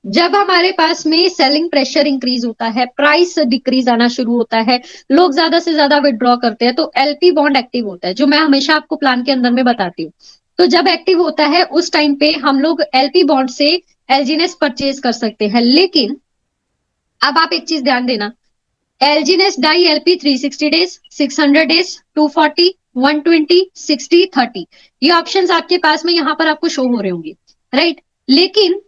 जब हमारे पास में सेलिंग प्रेशर इंक्रीज होता है, प्राइस डिक्रीज आना शुरू होता है, लोग ज्यादा से ज्यादा विड्रॉ करते हैं, तो एलपी बॉन्ड एक्टिव होता है, जो मैं हमेशा आपको प्लान के अंदर में बताती हूँ। तो जब एक्टिव होता है उस टाइम पे हम लोग एलपी बॉन्ड से एलजीएनएस परचेज कर सकते हैं। लेकिन अब आप एक चीज ध्यान देना, एलजीएनएस डाई एलपी 360 डेज, 600 डेज, 240, 120, 60, 30, ये ऑप्शंस आपके पास में यहाँ पर आपको शो हो रहे होंगे, राइट। लेकिन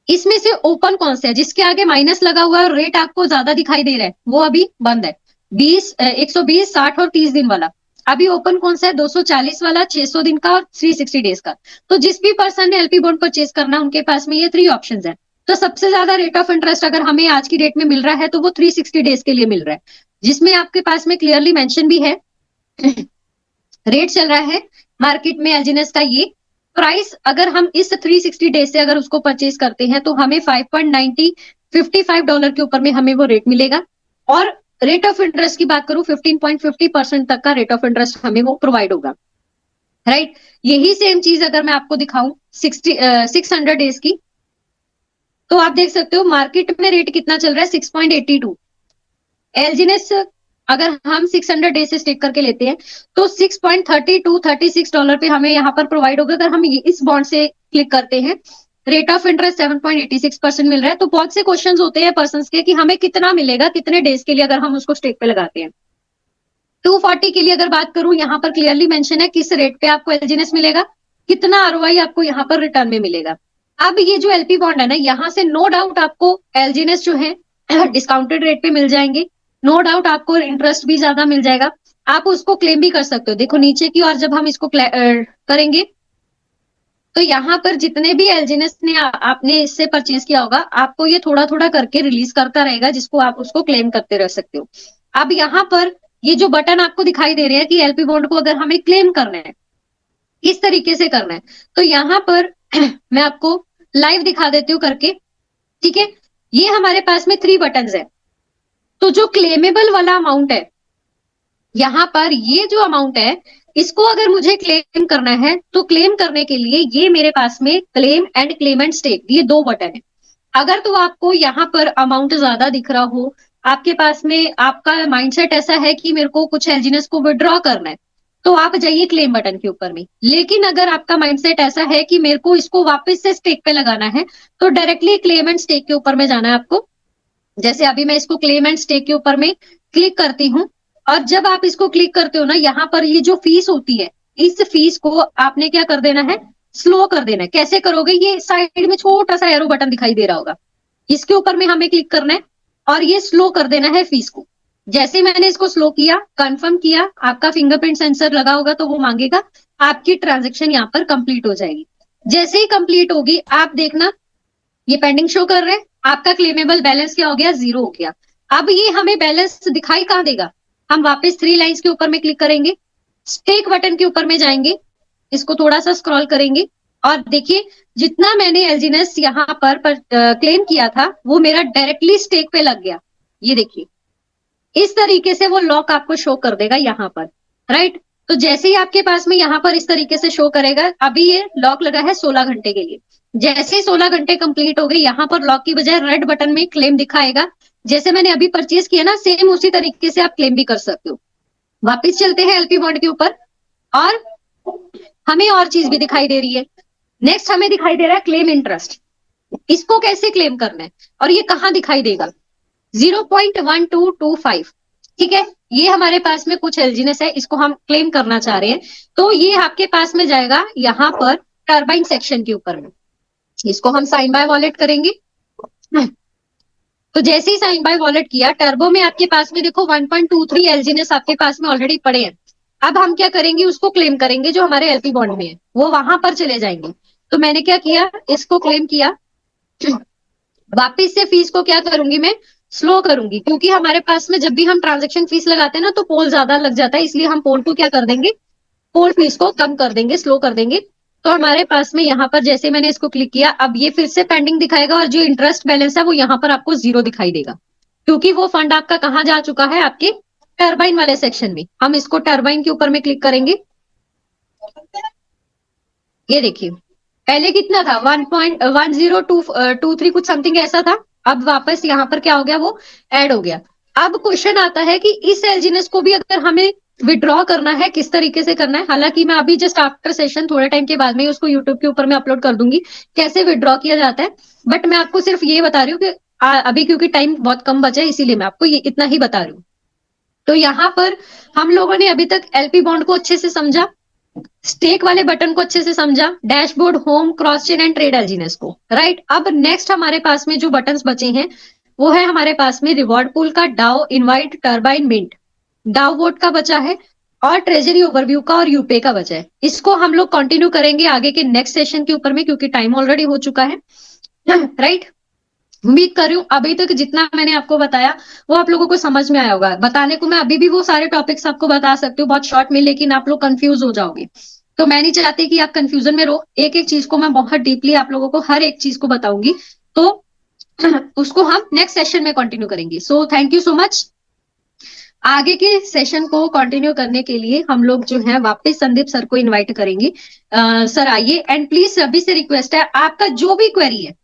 इसमें से ओपन कौन सा है जिसके आगे माइनस लगा हुआ है और रेट आपको ज्यादा दिखाई दे रहा है, वो अभी बंद है। 120, 60 और 30 दिन वाला। अभी ओपन कौन सा है, 240 वाला, 600 दिन का और 360 डेज का। तो जिस भी पर्सन ने एलपी बॉन्ड परचेज करना, उनके पास में ये 3 ऑप्शन है। तो सबसे ज्यादा रेट ऑफ इंटरेस्ट अगर हमें आज की डेट में मिल रहा है तो वो 360 डेज के लिए मिल रहा है, जिसमें आपके पास में क्लियरली मेंशन भी है रेट चल रहा है मार्केट में एलजीएनएस का ये प्राइस। अगर हम इस 360 डेज से अगर उसको परचेज करते हैं तो हमें 5.90 $55 के ऊपर में हमें वो रेट मिलेगा। और रेट ऑफ इंटरेस्ट की बात करूं 15.50% तक का रेट ऑफ इंटरेस्ट हमें वो प्रोवाइड होगा, राइट। यही सेम चीज अगर मैं आपको दिखाऊं 600 डेज की, तो आप देख सकते हो मार्केट में रेट कितना चल रहा है, 6.82। एलजीएनएस अगर हम 600 डेज से स्टेक करके लेते हैं तो 6.32 $36 पे हमें यहाँ पर प्रोवाइड होगा। अगर हम इस बॉन्ड से क्लिक करते हैं, रेट ऑफ इंटरेस्ट 7.86% मिल रहा है। तो बहुत से क्वेश्चंस होते हैं पर्सन के कि हमें कितना मिलेगा कितने डेज के लिए अगर हम उसको स्टेक पे लगाते हैं। 240 के लिए अगर बात करूं, यहाँ पर क्लियरली मेंशन है किस रेट पे आपको एलजीएनएस मिलेगा, कितना आरओआई आपको यहाँ पर रिटर्न में मिलेगा। अब ये जो एलपी बॉन्ड है ना, यहाँ से नो डाउट आपको एलजीएनएस जो है डिस्काउंटेड रेट पे मिल जाएंगे, नो डाउट आपको इंटरेस्ट भी ज्यादा मिल जाएगा, आप उसको क्लेम भी कर सकते हो। देखो नीचे की और जब हम इसको करेंगे तो यहाँ पर जितने भी एलजीएनएस ने आपने इससे परचेज किया होगा, आपको ये थोड़ा थोड़ा करके रिलीज करता रहेगा, जिसको आप उसको क्लेम करते रह सकते हो। अब यहाँ पर ये जो बटन आपको दिखाई दे रहे हैं कि एलपी बॉन्ड को अगर हमें क्लेम करना है, किस तरीके से करना है, तो यहाँ पर मैं आपको लाइव दिखा देती हूँ करके। ठीक है, ये हमारे पास में 3 बटन है। तो जो क्लेमेबल वाला अमाउंट है, यहाँ पर ये जो अमाउंट है, इसको अगर मुझे क्लेम करना है तो क्लेम करने के लिए ये मेरे पास में क्लेम एंड क्लेमेंट स्टेक, ये 2 बटन है। अगर तो आपको यहाँ पर अमाउंट ज्यादा दिख रहा हो, आपके पास में आपका माइंडसेट ऐसा है कि मेरे को कुछ एलजीएनएस को विड्रॉ करना है, तो आप जाइए क्लेम बटन के ऊपर में। लेकिन अगर आपका माइंडसेट ऐसा है कि मेरे को इसको वापस से स्टेक पे लगाना है, तो डायरेक्टली क्लेम एंड स्टेक के ऊपर में जाना है आपको। जैसे अभी मैं इसको क्लेम एंड स्टेक के ऊपर में क्लिक करती हूँ, और जब आप इसको क्लिक करते हो ना, यहाँ पर ये जो फीस होती है, इस फीस को आपने क्या कर देना है, स्लो कर देना है। कैसे करोगे, ये साइड में छोटा सा एरो बटन दिखाई दे रहा होगा, इसके ऊपर में हमें क्लिक करना है और ये स्लो कर देना है फीस को। जैसे मैंने इसको स्लो किया, कंफर्म किया, आपका फिंगरप्रिंट सेंसर लगा होगा तो वो मांगेगा, आपकी ट्रांजेक्शन यहाँ पर कंप्लीट हो जाएगी। जैसे ही कंप्लीट होगी, आप देखना ये पेंडिंग शो कर रहे हैं, आपका क्लेमेबल बैलेंस क्या हो गया, 0 हो गया। अब ये हमें बैलेंस दिखाई कहाँ देगा, हम वापस 3 लाइंस के ऊपर में क्लिक करेंगे, स्टेक बटन के ऊपर में जाएंगे, इसको थोड़ा सा स्क्रॉल करेंगे और देखिए जितना मैंने एलजीएनएस यहाँ पर क्लेम किया था वो मेरा डायरेक्टली स्टेक पे लग गया। ये देखिए इस तरीके से वो लॉक आपको शो कर देगा यहाँ पर, राइट। तो जैसे ही आपके पास में यहाँ पर इस तरीके से शो करेगा, अभी ये लॉक लगा है 16 घंटे के लिए। जैसे ही 16 घंटे कंप्लीट हो गए, यहाँ पर लॉक की बजाय रेड बटन में क्लेम दिखाएगा। जैसे मैंने अभी परचेज किया ना, सेम उसी तरीके से आप क्लेम भी कर सकते हो। वापिस चलते हैं एलपी बॉन्ड के ऊपर, और हमें और चीज भी दिखाई दे रही है। नेक्स्ट हमें दिखाई दे रहा है क्लेम इंटरेस्ट। इसको कैसे क्लेम करना है और ये कहाँ दिखाई देगा, 0.1225। ठीक है, ये हमारे पास में कुछ एलजीएनएस है, इसको हम क्लेम करना चाह रहे हैं, तो ये आपके पास में जाएगा यहाँ पर टर्बाइन सेक्शन के ऊपर में। इसको हम साइन बाय वॉलेट करेंगे। तो जैसे ही साइन बाय वॉलेट किया, टर्बो में आपके पास में देखो 1.23 एलजीएनएस आपके पास में ऑलरेडी पड़े हैं। अब हम क्या करेंगे, उसको क्लेम करेंगे जो हमारे एलपी बॉन्ड में है, वो वहां पर चले जाएंगे। तो मैंने क्या किया, इसको क्लेम किया, वापिस से फीस को क्या करूंगी, मैं स्लो करूंगी, क्योंकि हमारे पास में जब भी हम ट्रांजेक्शन फीस लगाते हैं ना, तो पोल ज्यादा लग जाता है, इसलिए हम पोल को क्या कर देंगे, पोल फीस को कम कर देंगे, स्लो कर देंगे। तो हमारे पास में यहाँ पर जैसे मैंने इसको क्लिक किया, अब ये फिर से पेंडिंग दिखाएगा और जो इंटरेस्ट बैलेंस है वो यहाँ पर आपको 0 दिखाई देगा, क्योंकि वो फंड आपका कहाँ जा चुका है, आपके टरबाइन वाले सेक्शन में। हम इसको टरबाइन के ऊपर में क्लिक करेंगे। ये देखिए, पहले कितना था, 1.10223 कुछ समथिंग ऐसा था। अब वापस यहाँ पर क्या हो गया, वो ऐड हो गया। अब क्वेश्चन आता है कि इस एलजीनेस को भी अगर हमें विड्रॉ करना है, किस तरीके से करना है। हालांकि मैं अभी जस्ट आफ्टर सेशन थोड़े टाइम के बाद में उसको यूट्यूब के ऊपर में अपलोड कर दूंगी कैसे विड्रॉ किया जाता है, बट मैं आपको सिर्फ ये बता रही हूँ कि अभी क्योंकि टाइम बहुत कम बचा है, इसीलिए मैं आपको ये इतना ही बता रही हूँ। तो यहाँ पर हम लोगों ने अभी तक एलपी बॉन्ड को अच्छे से समझा, स्टेक वाले बटन को अच्छे से समझा, dashboard, home, cross chain and trade एलजीनेस को, राइट। अब नेक्स्ट हमारे पास में जो बटन्स बचे हैं वो है हमारे पास में रिवॉर्ड पूल का, डाउ, इनवाइट, टरबाइन, मिंट, डाउ वोट का बचा है, और ट्रेजरी ओवरव्यू का और यूपे का बचा है। इसको हम लोग कंटिन्यू करेंगे आगे के नेक्स्ट सेशन के ऊपर में, क्योंकि टाइम ऑलरेडी हो चुका है, राइट। उम्मीद कर रही हूँ अभी तक जितना मैंने आपको बताया वो आप लोगों को समझ में आया होगा। बताने को मैं अभी भी वो सारे टॉपिक्स आपको बता सकती हूँ बहुत शॉर्ट में, लेकिन आप लोग कंफ्यूज हो जाओगे। तो मैं नहीं चाहती कि आप कंफ्यूजन में रहो। एक एक चीज को मैं बहुत डीपली आप लोगों को हर एक चीज को बताऊंगी, तो उसको हम नेक्स्ट सेशन में कंटिन्यू करेंगे। So thank you so much. आगे के सेशन को कंटिन्यू करने के लिए हम लोग जो है वापस संदीप सर को इनवाइट करेंगे। सर आइए, एंड प्लीज सभी से रिक्वेस्ट है, आपका जो भी क्वेरी है,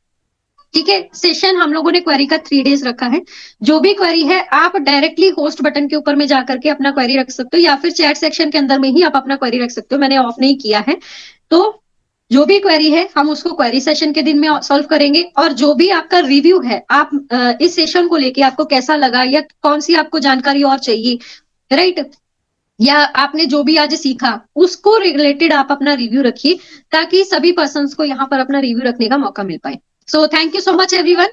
ठीक है, सेशन हम लोगों ने क्वेरी का 3 डेज रखा है, जो भी क्वेरी है आप डायरेक्टली होस्ट बटन के ऊपर में जाकर के अपना क्वेरी रख सकते हो, या फिर चैट सेक्शन के अंदर में ही आप अपना क्वेरी रख सकते हो। मैंने ऑफ नहीं किया है, तो जो भी क्वेरी है हम उसको क्वेरी सेशन के दिन में सॉल्व करेंगे। और जो भी आपका रिव्यू है, आप इस सेशन को लेके आपको कैसा लगा, या कौन सी आपको जानकारी और चाहिए, राइट, या आपने जो भी आज सीखा उसको रिलेटेड आप अपना रिव्यू रखिए, ताकि सभी पर्सन्स को यहाँ पर अपना रिव्यू रखने का मौका मिल पाए। So thank you so much everyone.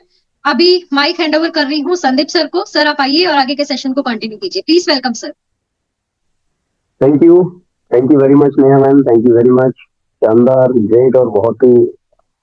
अभी माइक हैंड ओवर कर रही हूँ संदीप सर को। सर आप आइए और आगे के सेशन को कंटिन्यू कीजिए, please welcome sir. Thank you very much Neha ma'am, thank you very much. शानदार, ग्रेट और बहुत ही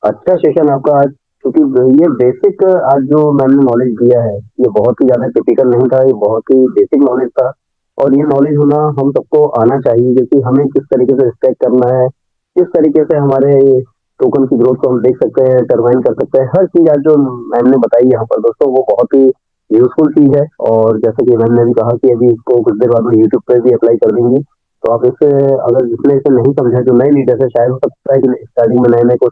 अच्छा सेशन आपका आज, क्योंकि ये बेसिक आज जो मैम ने नॉलेज दिया है ये बहुत ही ज्यादा टिपिकल नहीं था, ये बहुत ही बेसिक नॉलेज था। और ये नॉलेज होना हम सबको आना चाहिए, क्योंकि हमें किस तरीके से स्टेक करना है, किस तरीके से हमारे टोकन की ग्रोथ को हम देख सकते हैं, टरबाइन कर सकते हैं, हर चीज आज जो मैम ने बताई यहाँ पर दोस्तों वो बहुत ही यूजफुल चीज है। और जैसे कि मैम ने भी कहा कि अभी इसको कुछ देर बाद में यूट्यूब पे भी अप्लाई कर देंगे, तो आप इसे अगर जिसने इसे नहीं समझा, जो नए लीडर है, शायद हो सकता है कि स्टार्टिंग में नए नए को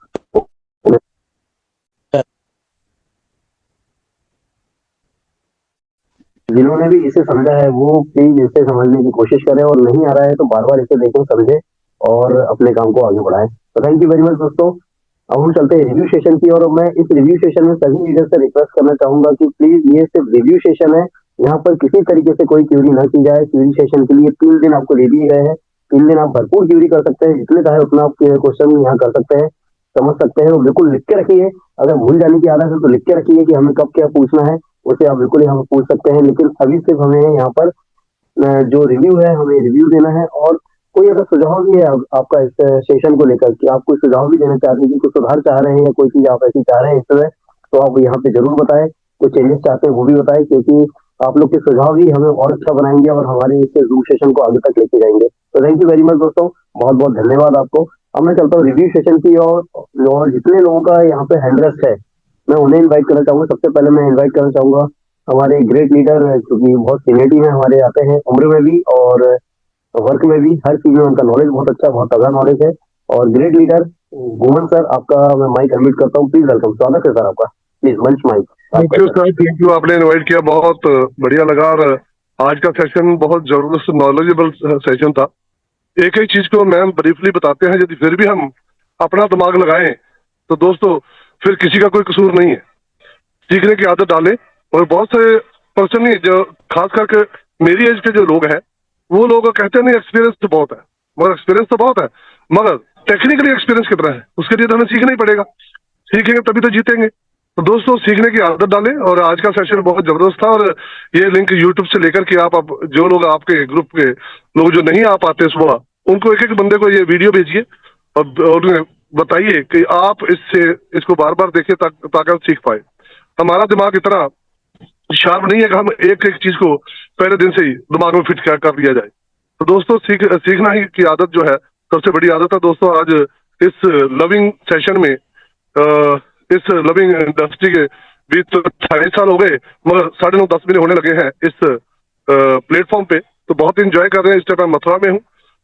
जिन्होंने भी इसे समझा है वो प्लीज इसे समझने की कोशिश करें, और नहीं आ रहा है तो बार बार इसे देखें, समझें और अपने काम को आगे बढ़ाएं। तो थैंक यू वेरी मच दोस्तों। अब हम चलते हैं रिव्यू सेशन की, और मैं इस रिव्यू सेशन में सभी लीडर से रिक्वेस्ट करना चाहूंगा कि प्लीज ये सिर्फ रिव्यू सेशन है, यहाँ पर किसी तरीके से कोई क्यूरी ना की जाए। क्यूरी सेशन के लिए 3 दिन आपको दे दिए गए हैं, 3 दिन आप भरपूर क्यूरी कर सकते हैं, जितने चाहे उतना आप क्वेश्चन यहाँ कर सकते हैं, समझ सकते हैं। और बिल्कुल लिख के रखिए, अगर भूल जाने की आदत है तो लिख के रखिए कि हमें कब क्या पूछना है, उसे आप बिल्कुल यहाँ पूछ सकते हैं। लेकिन अभी सिर्फ हमें यहाँ पर जो रिव्यू है हमें रिव्यू देना है। और कोई अगर सुझाव भी है आपका इस सेशन को लेकर, कि आप कोई सुझाव भी देना चाहते हैं, कि कुछ सुधार चाह रहे हैं या कोई चीज आप ऐसी चाह रहे हैं इस तरह, तो आप यहाँ पे जरूर बताएं। कोई चेंजेस चाहते हैं वो भी बताएं, क्योंकि आप लोग के सुझाव ही हमें और अच्छा बनाएंगे और हमारे इस जूम सेशन को आगे तक लेके जाएंगे। तो थैंक यू वेरी मच दोस्तों, बहुत बहुत धन्यवाद आपको। अब मैं चलता हूँ रिव्यू सेशन की और जितने लोगों का यहाँ पे हैंडरेस्ट है मैं उन्हें इन्वाइट करना चाहूंगा। सबसे पहले मैं इन्वाइट करना चाहूंगा हमारे ग्रेट लीडर, क्योंकि बहुत सीनियरिटी में हमारे आते हैं, उम्र में भी और वर्क में भी, हर चीज में उनका नॉलेज बहुत अच्छा, बहुत तगड़ा नॉलेज है। और ग्रेट लीडर घुमन सर, आपका मैं माइक अनम्यूट करता हूँ, प्लीज वेलकम, स्वागत है सर आपका, प्लीज मंच mike. Thank you sir, thank you, आपने इनवाइट किया, बहुत बढ़िया लगा। और आज का सेशन बहुत जबरदस्त नॉलेजेबल सेशन था। एक एक चीज को मैम ब्रीफली बताते हैं, यदि फिर भी हम अपना दिमाग लगाएं तो दोस्तों फिर किसी का कोई कसूर नहीं है। सीखने की आदत डालें। और बहुत से पर्सन ही जो खास करके मेरी एज के जो लोग हैं वो लोग कहते हैं नहीं एक्सपीरियंस तो बहुत है, मगर एक्सपीरियंस तो बहुत है, मगर टेक्निकली एक्सपीरियंस कितना है उसके लिए तो हमें सीखना ही पड़ेगा। सीखेंगे तभी तो जीतेंगे। तो दोस्तों सीखने की आदत डालें। और आज का सेशन बहुत जबरदस्त था। और ये लिंक यूट्यूब से लेकर के आप जो लोग आपके ग्रुप के लोग जो नहीं आ पाते सुबह, उनको एक एक बंदे को ये वीडियो भेजिए और उन्हें बताइए कि आप इसको बार बार देखिए ताकि आप सीख पाए। हमारा दिमाग इतना शार्प नहीं है कि हम एक एक चीज को पहले दिन से ही दिमाग में फिट कर दिया जाए। तो दोस्तों सीखना ही की आदत जो है सबसे बड़ी आदत है। दोस्तों आज इस लविंग सेशन में इस लविंग इंडस्ट्री के बीच तो 28 साल हो गए, मगर 9:30 महीने होने लगे हैं इस प्लेटफॉर्म पे। तो बहुत इंजॉय कर रहे हैं। इस टाइम मैं मथुरा में हूँ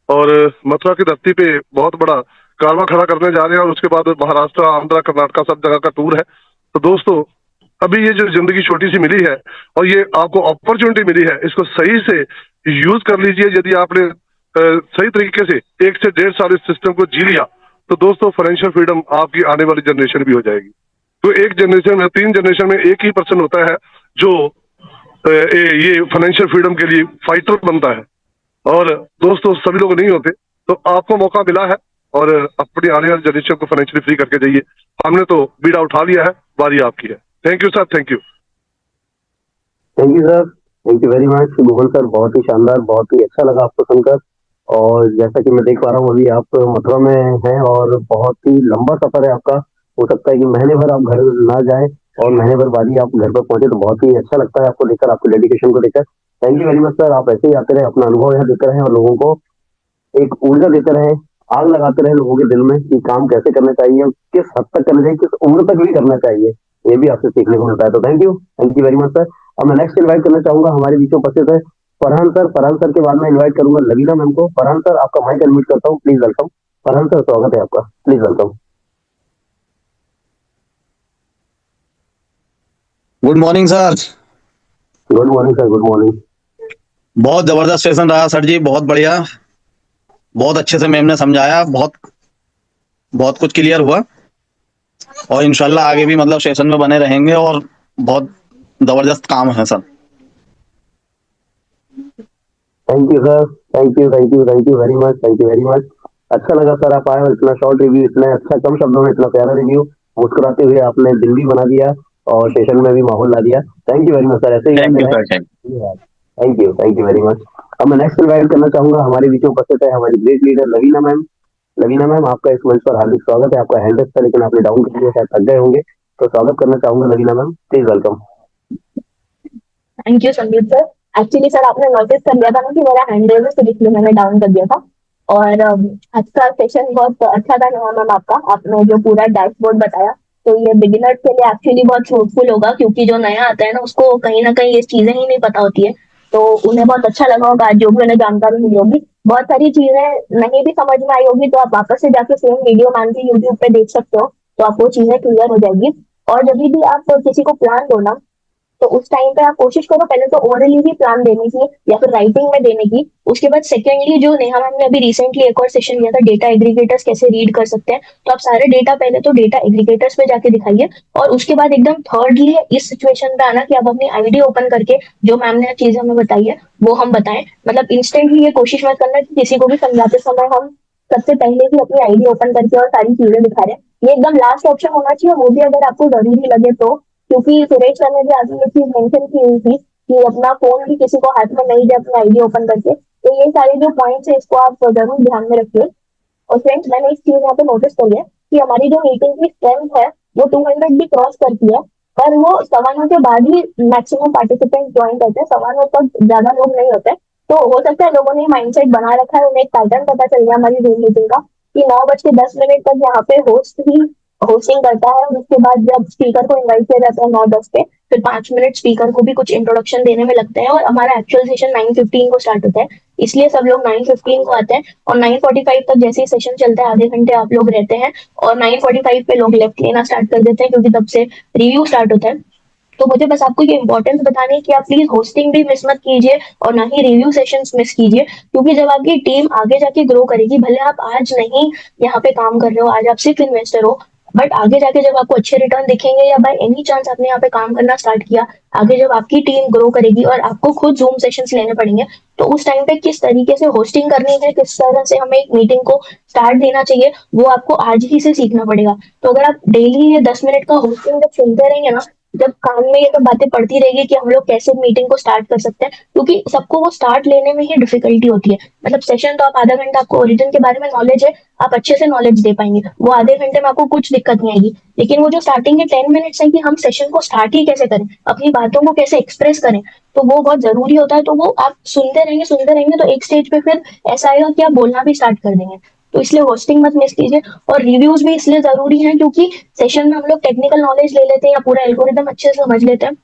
और मथुरा की धरती पे बहुत बड़ा कारवां खड़ा करने जा रहे हैं और उसके बाद महाराष्ट्र, आंध्र, कर्नाटका सब जगह का टूर है। तो दोस्तों, अभी ये जो जिंदगी छोटी सी मिली है और ये आपको अपॉर्चुनिटी मिली है, इसको सही से यूज कर लीजिए। यदि आपने सही तरीके से 1 से 1.5 साल इस सिस्टम को जी लिया तो दोस्तों फाइनेंशियल फ्रीडम आपकी आने वाली जनरेशन भी हो जाएगी। तो एक जनरेशन में, 3 जनरेशन में एक ही पर्सन होता है जो ये फाइनेंशियल फ्रीडम के लिए फाइटर बनता है और दोस्तों सभी लोग नहीं होते। तो आपको मौका मिला है और अपनी आने वाली जनरेशन को फाइनेंशियली फ्री करके जाइए। हमने तो बीड़ा उठा लिया है, बारी आपकी है। Thank you sir, thank you. Thank you sir, thank you very much Google sir, बहुत ही शानदार, बहुत ही अच्छा लगा आपको सुनकर। और जैसा कि मैं देख पा रहा हूँ अभी आप मथुरा में हैं और बहुत ही लंबा सफर है आपका। हो सकता है कि महीने भर आप घर ना जाए और महीने भर बाद ही आप घर पर पहुंचे, तो बहुत ही अच्छा लगता है आपको देखकर, आपके डेडिकेशन को देखकर। Thank you very much sir, आप ऐसे ही आते रहे, अपना अनुभव यहाँ देते रहे और लोगों को एक ऊर्जा देते रहे, आग लगाते रहे लोगों के दिल में कि काम कैसे करना चाहिए, किस हद तक करना चाहिए, किस उम्र तक भी करना चाहिए। ये भी आपसे सीखने को मिलता है। तो thank you very much sir. अब मैं नेक्स्ट इनवाइट करना चाहूंगा, हमारे बीचों उपस्थित है फरहान सर। फरहान सर के बाद मैं इनवाइट करूंगा लवीना मैम को। फरहान सर, आपका माइक अनम्यूट करता हूँ, प्लीज वेलकम। फरहान सर, स्वागत है आपका, please welcome. Good morning sir. Good morning sir, good morning. बहुत जबरदस्त सेशन रहा सर जी, बहुत बढ़िया, बहुत अच्छे से मैम ने समझाया, बहुत बहुत कुछ क्लियर हुआ और इंशाल्लाह आगे भी मतलब सेशन में बने रहेंगे और बहुत जबरदस्त काम है sir. Thank you sir, thank you very much, thank you very much. अच्छा लगा सर आप आए और इतना शॉर्ट रिव्यू, इतना अच्छा कम शब्दों में इतना प्यारा रिव्यू, मुस्कुराते हुए आपने दिल भी बना दिया और सेशन में भी माहौल ला दिया। Thank you very much sir, ऐसे ही थैंक आते यू रहे। Sir. Thank you very much. अब मैं नेक्स्ट इनवाइट करना चाहूंगा, हमारे बीच में उपस्थित है हमारी great leader Lavina ma'am. Lavina ma'am, आपका इस मंच पर हार्दिक स्वागत है। आपका हैंड था लेकिन आपने डाउन कर दिया, शायद थक गए होंगे, तो स्वागत करना चाहूंगा Lavina ma'am, please welcome. Thank you Sandeep sir. Actually sir आपने नोटिस कर लिया था ना कि मेरा हैंड रेज है, इसलिए मैंने डाउन कर दिया था। और आज का सेशन बहुत अच्छा था मैम आपका, आपने जो पूरा डैशबोर्ड बताया, तो ये बिगिनर्स के लिए एक्चुअली बहुत फ्रूटफुल होगा, क्योंकि जो नया आता है ना उसको कहीं ना कहीं ये चीजें ही नहीं पता होती है। तो उन्हें बहुत अच्छा लगा होगा आज जो भी उन्हें जानकारी मिली होगी। बहुत सारी चीजें नहीं भी समझ में आई होगी तो आप वापस से जाके सेम वीडियो मैम की यूट्यूब पे देख सकते हो, तो आपको चीजें क्लियर हो जाएगी। और जब भी आप किसी को प्लान दो ना, तो उस टाइम पे आप कोशिश करो पहले तो ओरली ही प्लान देने की या फिर राइटिंग में देने की। उसके बाद सेकेंडली जो नेहा मैम ने अभी रिसेंटली एक और सेशन लिया था, डेटा एग्रीगेटर्स कैसे रीड कर सकते हैं, तो आप सारे डेटा पहले तो डेटा एग्रीगेटर्स पे जाके दिखाइए। और उसके बाद एकदम थर्डली इस सिचुएशन पे आना कि आप अपनी आईडी ओपन करके जो मैम ने चीज हमें बताई है वो हम बताएं। मतलब इंस्टेंटली ये कोशिश मत करना कि किसी को भी समझाते समय हम सबसे पहले ही अपनी आईडी ओपन करके और सारी चीजें दिखा रहे हैं। ये एकदम लास्ट ऑप्शन होना चाहिए, वो भी अगर आपको जरूरी लगे तो। क्योंकि सुरेश सर ने भी आगे ये चीज मेंशन की हुई थी कि अपना फोन भी किसी को हाथ में नहीं दे अपनी आईडी ओपन करके। तो ये सारे जो पॉइंट्स है इसको आप जरूर ध्यान में रखिए। और फ्रेंड्स, मैंने एक चीज यहाँ पे नोटिस करी है कि हमारी जो मीटिंग की स्ट्रेंथ है वो 200 भी क्रॉस करती है, पर वो 9:15 के बाद ही मैक्सिमम पार्टिसिपेंट ज्वाइन करते हैं, 9:15 तक ज्यादा लोग नहीं होते। तो हो सकता है लोगों ने माइंडसेट बना रखा है, उन्हें एक पैटर्न पता चल गया हमारी जूम मीटिंग का कि 9:10 तक यहाँ पे होस्ट ही होस्टिंग करता है। और उसके बाद जब स्पीकर को इनवाइट किया जाता है 9:10 पे, फिर 5 मिनट स्पीकर को भी कुछ इंट्रोडक्शन देने में लगते हैं और हमारा एक्चुअल सेशन 9:15 को स्टार्ट होता है। इसलिए सब लोग 9:15 को आते हैं और 9:45 तक जैसे ही सेशन चलता है आधे घंटे आप लोग रहते हैं और 9:45 पे लोग लेफ्ट लेना स्टार्ट कर देते हैं, क्योंकि तब से रिव्यू स्टार्ट होता है। तो मुझे बस आपको ये इंपॉर्टेंस बतानी है कि आप प्लीज होस्टिंग भी मिस मत कीजिए और ना ही रिव्यू सेशंस मिस कीजिए, क्योंकि जब आपकी टीम आगे जाके ग्रो करेगी, भले आप आज नहीं यहाँ पे काम कर रहे हो, आज आप सिर्फ इन्वेस्टर हो, बट आगे जाके जब आपको अच्छे रिटर्न दिखेंगे या बाय एनी चांस आपने यहाँ पे काम करना स्टार्ट किया, आगे जब आपकी टीम ग्रो करेगी और आपको खुद जूम सेशंस लेने पड़ेंगे, तो उस टाइम पे किस तरीके से होस्टिंग करनी है, किस तरह से हमें एक मीटिंग को स्टार्ट देना चाहिए, वो आपको आज ही से सीखना पड़ेगा। तो अगर आप डेली ये 10 मिनट का होस्टिंग जब सुनते रहेंगे ना, जब कान में ये तो बातें पड़ती रहेगी कि हम लोग कैसे मीटिंग को स्टार्ट कर सकते हैं, क्योंकि सबको वो स्टार्ट लेने में ही डिफिकल्टी होती है। मतलब सेशन तो आप आधा घंटा, आपको ओरिजिन के बारे में नॉलेज है, आप अच्छे से नॉलेज दे पाएंगे, वो आधे घंटे में आपको कुछ दिक्कत नहीं आएगी। लेकिन वो जो स्टार्टिंग के 10 मिनट्स है कि हम सेशन को स्टार्ट ही कैसे करें, अपनी बातों को कैसे एक्सप्रेस करें, तो वो बहुत जरूरी होता है। तो वो आप सुनते रहेंगे तो एक स्टेज पे फिर ऐसा आएगा कि आप बोलना भी स्टार्ट कर देंगे। तो इसलिए होस्टिंग मत मिस कीजिए। और रिव्यूज भी इसलिए जरूरी हैं क्योंकि सेशन में हम लोग टेक्निकल नॉलेज ले लेते हैं या पूरा एल्गोरिदम अच्छे से समझ लेते हैं,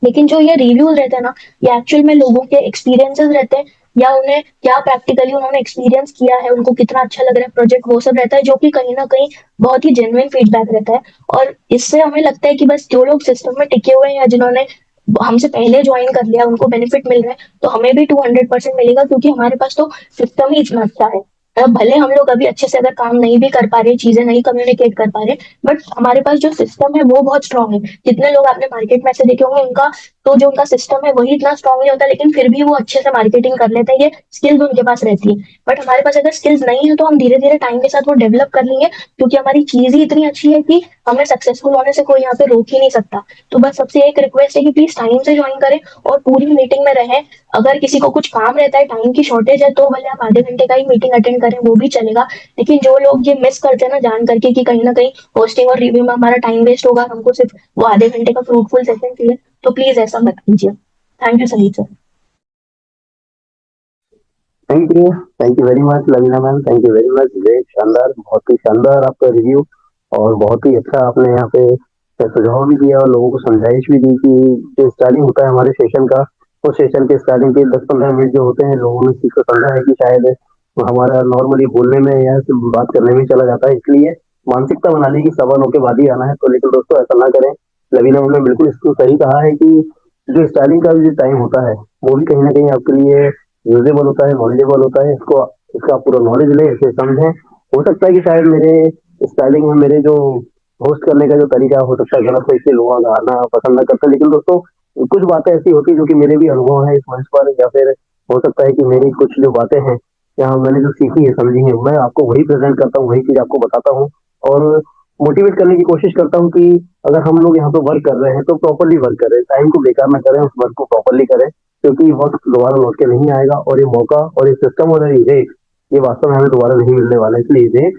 लेकिन जो ये रिव्यूज रहते हैं ना, ये एक्चुअल में लोगों के एक्सपीरियंसेस रहते हैं, या उन्हें क्या प्रैक्टिकली उन्होंने एक्सपीरियंस किया है, उनको कितना अच्छा लग रहा है प्रोजेक्ट, वो सब रहता है, जो कि कहीं ना कहीं बहुत ही जेन्युइन फीडबैक रहता है। और इससे हमें लगता है कि बस जो लोग सिस्टम में टिके हुए हैं या जिन्होंने हमसे पहले ज्वाइन कर लिया उनको बेनिफिट मिल रहा है, तो हमें भी 200% मिलेगा, क्योंकि हमारे पास तो सिस्टम ही इतना अच्छा है। भले हम लोग अभी अच्छे से अगर काम नहीं भी कर पा रहे, चीजें नहीं कम्युनिकेट कर पा रहे, बट हमारे पास जो सिस्टम है वो बहुत स्ट्रांग है। जितने लोग आपने मार्केट में से देखे होंगे, उनका तो जो उनका सिस्टम है वही इतना स्ट्रांग नहीं होता, लेकिन फिर भी वो अच्छे से मार्केटिंग कर लेते हैं, ये स्किल्स उनके पास रहती है। बट हमारे पास अगर स्किल्स नहीं है तो हम धीरे धीरे टाइम के साथ वो डेवलप कर लेंगे, क्योंकि हमारी चीज ही इतनी अच्छी है कि हमें सक्सेसफुल होने से कोई यहाँ पे रोक ही नहीं सकता। तो बस सबसे एक रिक्वेस्ट है कि प्लीज टाइम से ज्वाइन करें और पूरी मीटिंग में रहें। अगर किसी को कुछ काम रहता है, टाइम की शॉर्टेज है, तो भले आप आधे घंटे का ही मीटिंग अटेंड करें, वो भी चलेगा। लेकिन जो लोग ये मिस करते हैं ना जान करके कि कहीं ना कहीं होस्टिंग और रिव्यू में हमारा टाइम वेस्ट होगा, हमको सिर्फ वो आधे घंटे का फ्रूटफुल सेशन चाहिए, तो प्लीज ऐसा मत कीजिए। Thank you Sangeet sir. Thank you very much Lavina ma'am, thank you very much. Great, शानदार, बहुत ही शानदार आपका रिव्यू, और बहुत ही अच्छा आपने यहाँ पे सुझाव भी दिया और लोगों को समझाइश भी दी कि जो स्टार्टिंग होता है हमारे सेशन का, उस सेशन के स्टार्टिंग के 10-15 मिनट जो होते हैं, लोगों ने चीज को समझा है कि शायद हमारा नॉर्मली बोलने में या सिर्फ बात करने में चला जाता है, इसलिए मानसिकता बना ली कि सवा 9 के बाद ही आना है। तो लेकिन दोस्तों ऐसा ना करें। लवीना मैम ने बिल्कुल इसको सही कहा है कि जो स्टार्टिंग का जो टाइम होता है वो भी कहीं ना कहीं आपके लिए यूजेबल होता है, नॉलेजेबल होता है। इसको इसका पूरा नॉलेज लें, इसे समझें। हो सकता है कि शायद मेरे स्टाइलिंग में मेरे जो होस्ट करने का जो तरीका हो सकता है गलत हो, इसलिए लोग आना पसंद ना करते। लेकिन दोस्तों कुछ बातें ऐसी होती है जो कि मेरे भी अनुभव है इस मंच पर, या फिर हो सकता है कि मेरी कुछ जो बातें हैं या मैंने जो सीखी है समझी है, मैं आपको वही प्रेजेंट करता हूँ, वही चीज आपको बताता हूँ और मोटिवेट करने की कोशिश करता हूँ कि अगर हम लोग यहाँ पे वर्क कर रहे हैं तो प्रॉपरली वर्क करें, टाइम को बेकार ना करें, उस वर्क को प्रॉपरली करें, क्योंकि वक्त दोबारा लौट के नहीं आएगा। और ये मौका और ये सिस्टम और ये रेट, ये वास्तव में हमें दोबारा नहीं मिलने वाला है। इसलिए रेट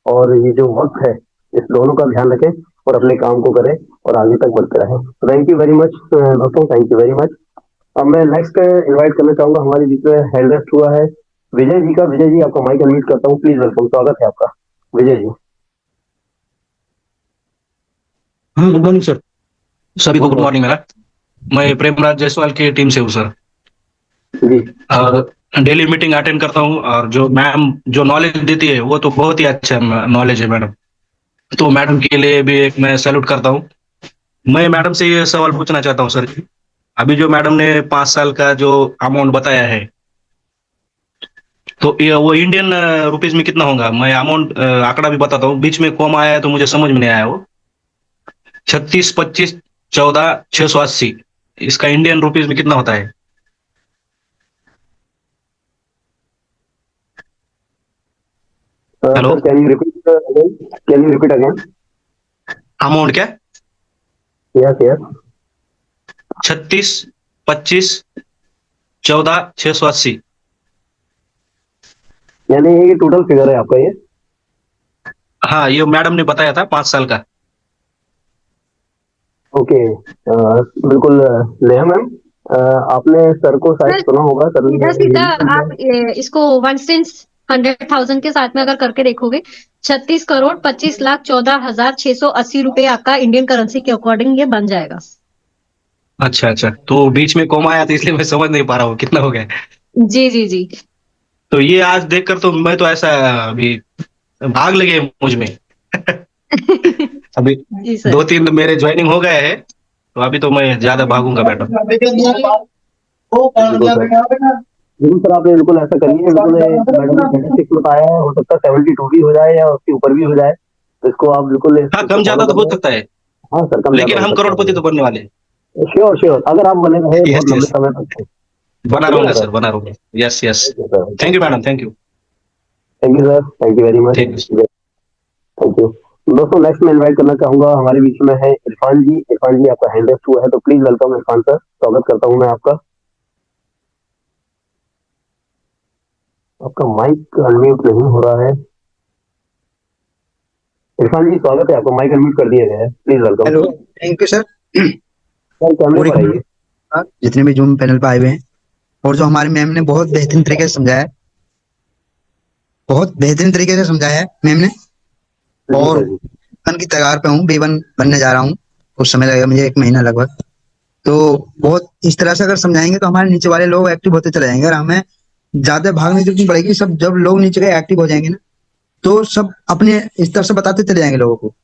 और ये जो वक्त है, इस दोनों का ध्यान रखें और अपने काम को करें और आगे तक बढ़ते रहें। थैंक यू वेरी मच दोस्तों, थैंक यू वेरी मच। अब मैं नेक्स्ट इनवाइट करना चाहूंगा, हमारे बीच में हैंड रेस्ट हुआ है विजय जी का। विजय जी, आपका माइक अनम्यूट करता हूँ, प्लीज वेलकम, स्वागत है आपका Vijay ji. Good morning sir, सभी को गुड मॉर्निंग। मेरा मैं प्रेमराज जायसवाल की टीम से हूँ सर, जी और डेली मीटिंग अटेंड करता हूँ, और जो मैम जो नॉलेज देती है वो तो बहुत ही अच्छा नॉलेज है मैडम। तो मैडम के लिए भी एक मैं सैल्यूट करता हूँ। मैं मैडम से ये सवाल पूछना चाहता हूँ सर, अभी जो मैडम ने 5 साल का जो अमाउंट बताया है, तो ये वो इंडियन रुपीज में कितना होगा? मैं अमाउंट आंकड़ा भी बताता हूँ, बीच में कॉमा आया है तो मुझे समझ में नहीं आया। वो 36, 25, 14, 680, इसका इंडियन रुपीज में कितना होता है? Hello, sir, can you repeat again? Can you repeat again? Amount क्या? Yes yes. 36, 25, 14, 680। यानी ये टोटल फिगर है आपका ये? हाँ, ये मैडम ने बताया था 5 साल का। ओके, बिल्कुल। नेहा मैम, आपने सर को शायद सर सुना होगा, सर ने सीधा ये सीधा भी आप इसको 1/100,000 के साथ में अगर करके देखोगे, 36,25,14,680 रुपए आपका इंडियन करेंसी के अकॉर्डिंग ये बन जाएगा। अच्छा अच्छा, तो बीच में कॉमा आया था इसलिए मैं समझ नहीं पा रहा हूँ कितना हो गया। जी जी जी। तो ये आज देखकर तो मैं तो ऐसा अभी भाग लगे मुझ में। अभी जी सर। 2-3 मेरे ज्वाइनिंग हो गए हैं, तो अभी तो मैं ज्यादा भागूंगा मैडम। बिल्कुल सर, बिल्कुल सर, आपने बिल्कुल ऐसा करिए। बिल्कुल मैडम ने 36 बताया है, हो सकता है 72 भी हो जाए या उसके ऊपर भी हो जाए, तो इसको आप बिल्कुल हाँ, इसको कम फॉलो ज्यादा तो हो करें। सकता है, हाँ सर, कम ज्यादा लेकिन हो हम सकता करोड़पति तो बनने वाले हैं। है। श्योर श्योर, अगर आप बने रहे बहुत यस लंबे यस, समय तक। बना ठीक है ना रहूंगा सर? सर, बना रहूंगा। Yes yes, okay sir, thank you madam, thank you. Thank you sir, thank you very much. Thank you. Thank you दोस्तों। नेक्स्ट मैं इनवाइट करना चाहूंगा, हमारे बीच में है इरफान जी। इरफान जी, आपका हैंड रेस्ट हुआ है, तो प्लीज वेलकम इरफान सर, स्वागत करता हूं मैं आपका। आपका माइक अनम्यूट नहीं हो रहा है। इरफान जी, स्वागत है, आपका माइक अनम्यूट कर दिया गया है, please welcome. Hello, thank you sir. Sir, कैमरे पूरी पर आइए। जितने भी जूम पैनल पे आए हुए हैं, और जो हमारे मैम ने बहुत बेहतरीन तरीके से समझाया है, बहुत बेहतरीन तरीके से समझाया है मैम ने। और वन की तैयार पे हूँ, B1 बनने जा रहा हूँ। कुछ समय लगेगा मुझे, 1 महीना लगभग। तो बहुत इस तरह से अगर समझाएंगे तो हमारे नीचे वाले लोग एक्टिव होते चले जाएंगे, और हमें ज्यादा भागने की जरूरत नहीं पड़ेगी। सब जब लोग नीचे के एक्टिव हो जाएंगे ना, तो सब अपने इस तरह से बताते चले जाएंगे लोगों को।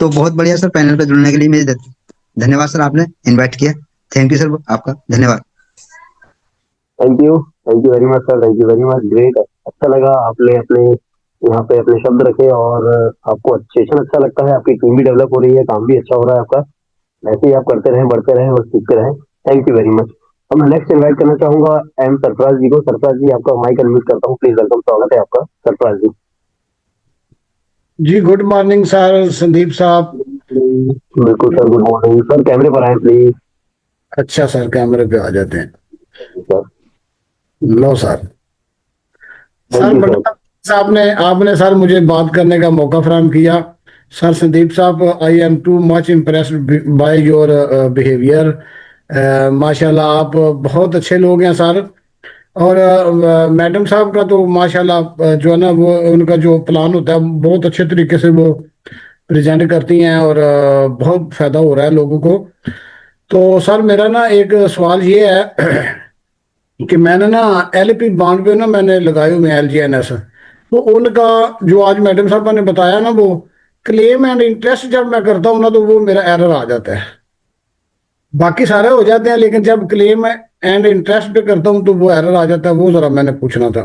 तो बहुत बढ़िया सर, पैनल पे जुड़ने के लिए मुझे धन्यवाद सर, आपने इनवाइट किया। थैंक यू सर, आपका धन्यवाद। Thank you very much sir, thank you very much, great. अच्छा लगा आपने अपने यहाँ पे अपने शब्द रखे, और आपको सेशन अच्छा लगता है, आपकी टीम भी डेवलप हो रही है, काम भी अच्छा हो रहा है आपका। ऐसे ही आप करते रहें, बढ़ते रहें और सीखते रहें। Thank you very much. अब मैं नेक्स्ट इनवाइट करना चाहूंगा एम सरफराज जी को। सरफराज जी, आपका माइक अनम्यूट करता हूँ, प्लीज वेलकम, स्वागत है आपका सरफराज जी। जी गुड मॉर्निंग सर, संदीप साहब। बिल्कुल सर, गुड मॉर्निंग सर, कैमरे पर आए प्लीज। अच्छा सर, कैमरे पे आ जाते हैं। Sir low sir. Thank sir you sir. बड़ा साहब ने आपने सर मुझे बात करने का मौका फराहम किया। सर संदीप साहब, I am too much impressed by your behaviour. माशाल्लाह आप बहुत अच्छे लोग हैं सर। और मैडम साहब का तो माशाल्लाह जो है ना, वो उनका जो प्लान होता है बहुत अच्छे तरीके से वो प्रेजेंट करती हैं, और बहुत फायदा हो रहा है लोगों को। तो सर मेरा ना एक सवाल ये है कि मैंने ना LP बॉन्ड पे ना मैंने लगाए हुए LGNS। तो उनका जो आज मैडम साहब ने बताया ना, वो क्लेम एंड इंटरेस्ट जब मैं करता हूँ ना, तो वो मेरा एरर आ जाता है। बाकी सारे हो जाते हैं, लेकिन जब क्लेम एंड इंटरेस्ट पे करता हूँ तो वो एरर आ जाता है। वो जरा मैंने पूछना था।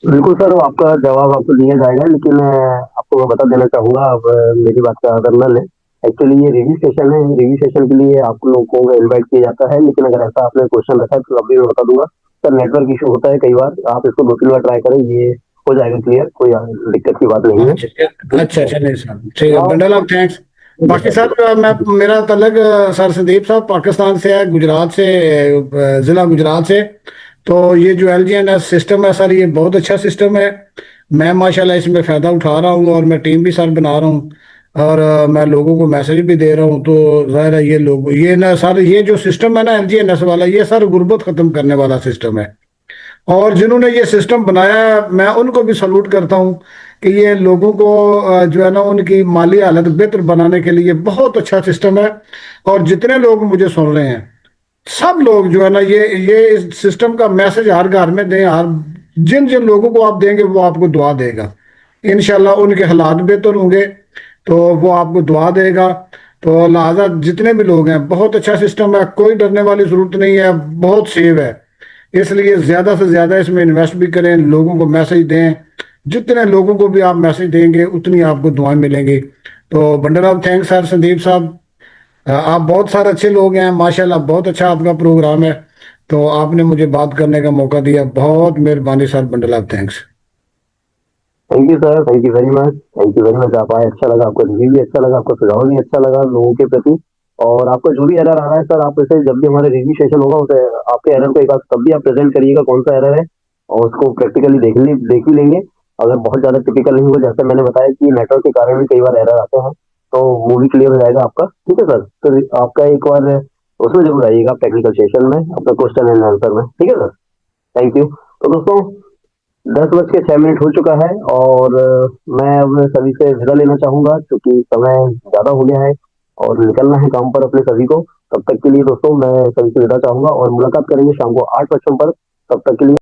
बिल्कुल सर, वो आपका जवाब आपको दिया जाएगा, लेकिन आपको मैं बता देना चाहूंगा, अब मेरी बात का अगर न लें। एक्चुअली ये रिव्यू सेशन है, रिव्यू सेशन के लिए आप लोगों को इनवाइट किया जाता है, लेकिन अगर ऐसा आपने क्वेश्चन रखा है तो अभी मैं बता दूंगा। सर नेटवर्क इशू होता है कई बार, आप इसको 2-3 बार ट्राई करें, ये हो जाएगा क्लियर, कोई दिक्कत की बात नहीं है। अच्छा नहीं सर, ठीक है, हाँ, बंडल ऑफ थैंक्स। बाकी सर मैं मेरा तलक सर संदीप साहब पाकिस्तान से है, गुजरात से, जिला गुजरात से। तो ये जो LGNS सिस्टम है सर, ये बहुत अच्छा सिस्टम है। मैं माशाल्लाह इसमें फ़ायदा उठा रहा हूँ, और मैं टीम भी सर बना रहा हूँ, और मैं लोगों को मैसेज भी दे रहा हूँ। तो ज़ाहिर है ये लोग, ये ना सर, ये जो सिस्टम है ना LGNS वाला, ये सर गुर्बत ख़त्म करने वाला सिस्टम है। और जिन्होंने ये सिस्टम बनाया है, मैं उनको भी सल्यूट करता हूँ कि ये लोगों को जो है ना, उनकी माली हालत बेहतर बनाने के लिए बहुत अच्छा सिस्टम है। और जितने लोग मुझे सुन रहे हैं, सब लोग जो है ना, ये इस सिस्टम का मैसेज हर घर में दें। हर जिन जिन लोगों को आप देंगे, वो आपको दुआ देगा। इंशाल्लाह उनके हालात बेहतर होंगे, तो वो आपको दुआ देगा। तो लिहाजा जितने भी लोग हैं, बहुत अच्छा सिस्टम है, कोई डरने वाली जरूरत नहीं है, बहुत सेव है। इसलिए ज्यादा से ज्यादा इसमें इन्वेस्ट भी करें, लोगों को मैसेज दें। जितने लोगों को भी आप मैसेज देंगे, उतनी आपको दुआएं मिलेंगी। तो bundle of thanks sir Sandeep साहब। आप बहुत सारे अच्छे लोग हैं माशाल्लाह, बहुत अच्छा आपका प्रोग्राम है। तो आपने मुझे बात करने का मौका दिया, बहुत मेहरबानी sir, bundle of thanks. Thank you sir, thank you very much, thank you very much. आप आए, अच्छा लगा, आपका रिव्यू भी अच्छा लगा, आपका सुझाव भी अच्छा लगा लोगों के प्रति। और आपका जो भी एरर आ रहा है सर, आप इसे जब भी हमारे रिव्यू सेशन होगा, उसे आपके एरर को एक बार तब भी आप प्रेजेंट करिएगा कौन सा एरर है, और उसको प्रैक्टिकली देख ही लेंगे। अगर बहुत ज्यादा टिपिकल नहीं हो, जैसे मैंने बताया कि नेटवर्क के कारण भी कई बार एरर आते हैं, तो वो भी क्लियर हो जाएगा आपका। ठीक है सर, तो आपका एक बार उसमें जरूर आइएगा टेक्निकल सेशन में, अपना क्वेश्चन एंड आंसर में। ठीक है सर, थैंक यू। तो दोस्तों, 10:06 हो चुका है, और मैं अब सभी से विदा लेना चाहूंगा, क्योंकि समय ज्यादा हो गया है और निकलना है काम पर अपने सभी को। तब तक के लिए दोस्तों, मैं सभी से विदा चाहूंगा, और मुलाकात करेंगे शाम को 8:55 पर। तब तक के लिए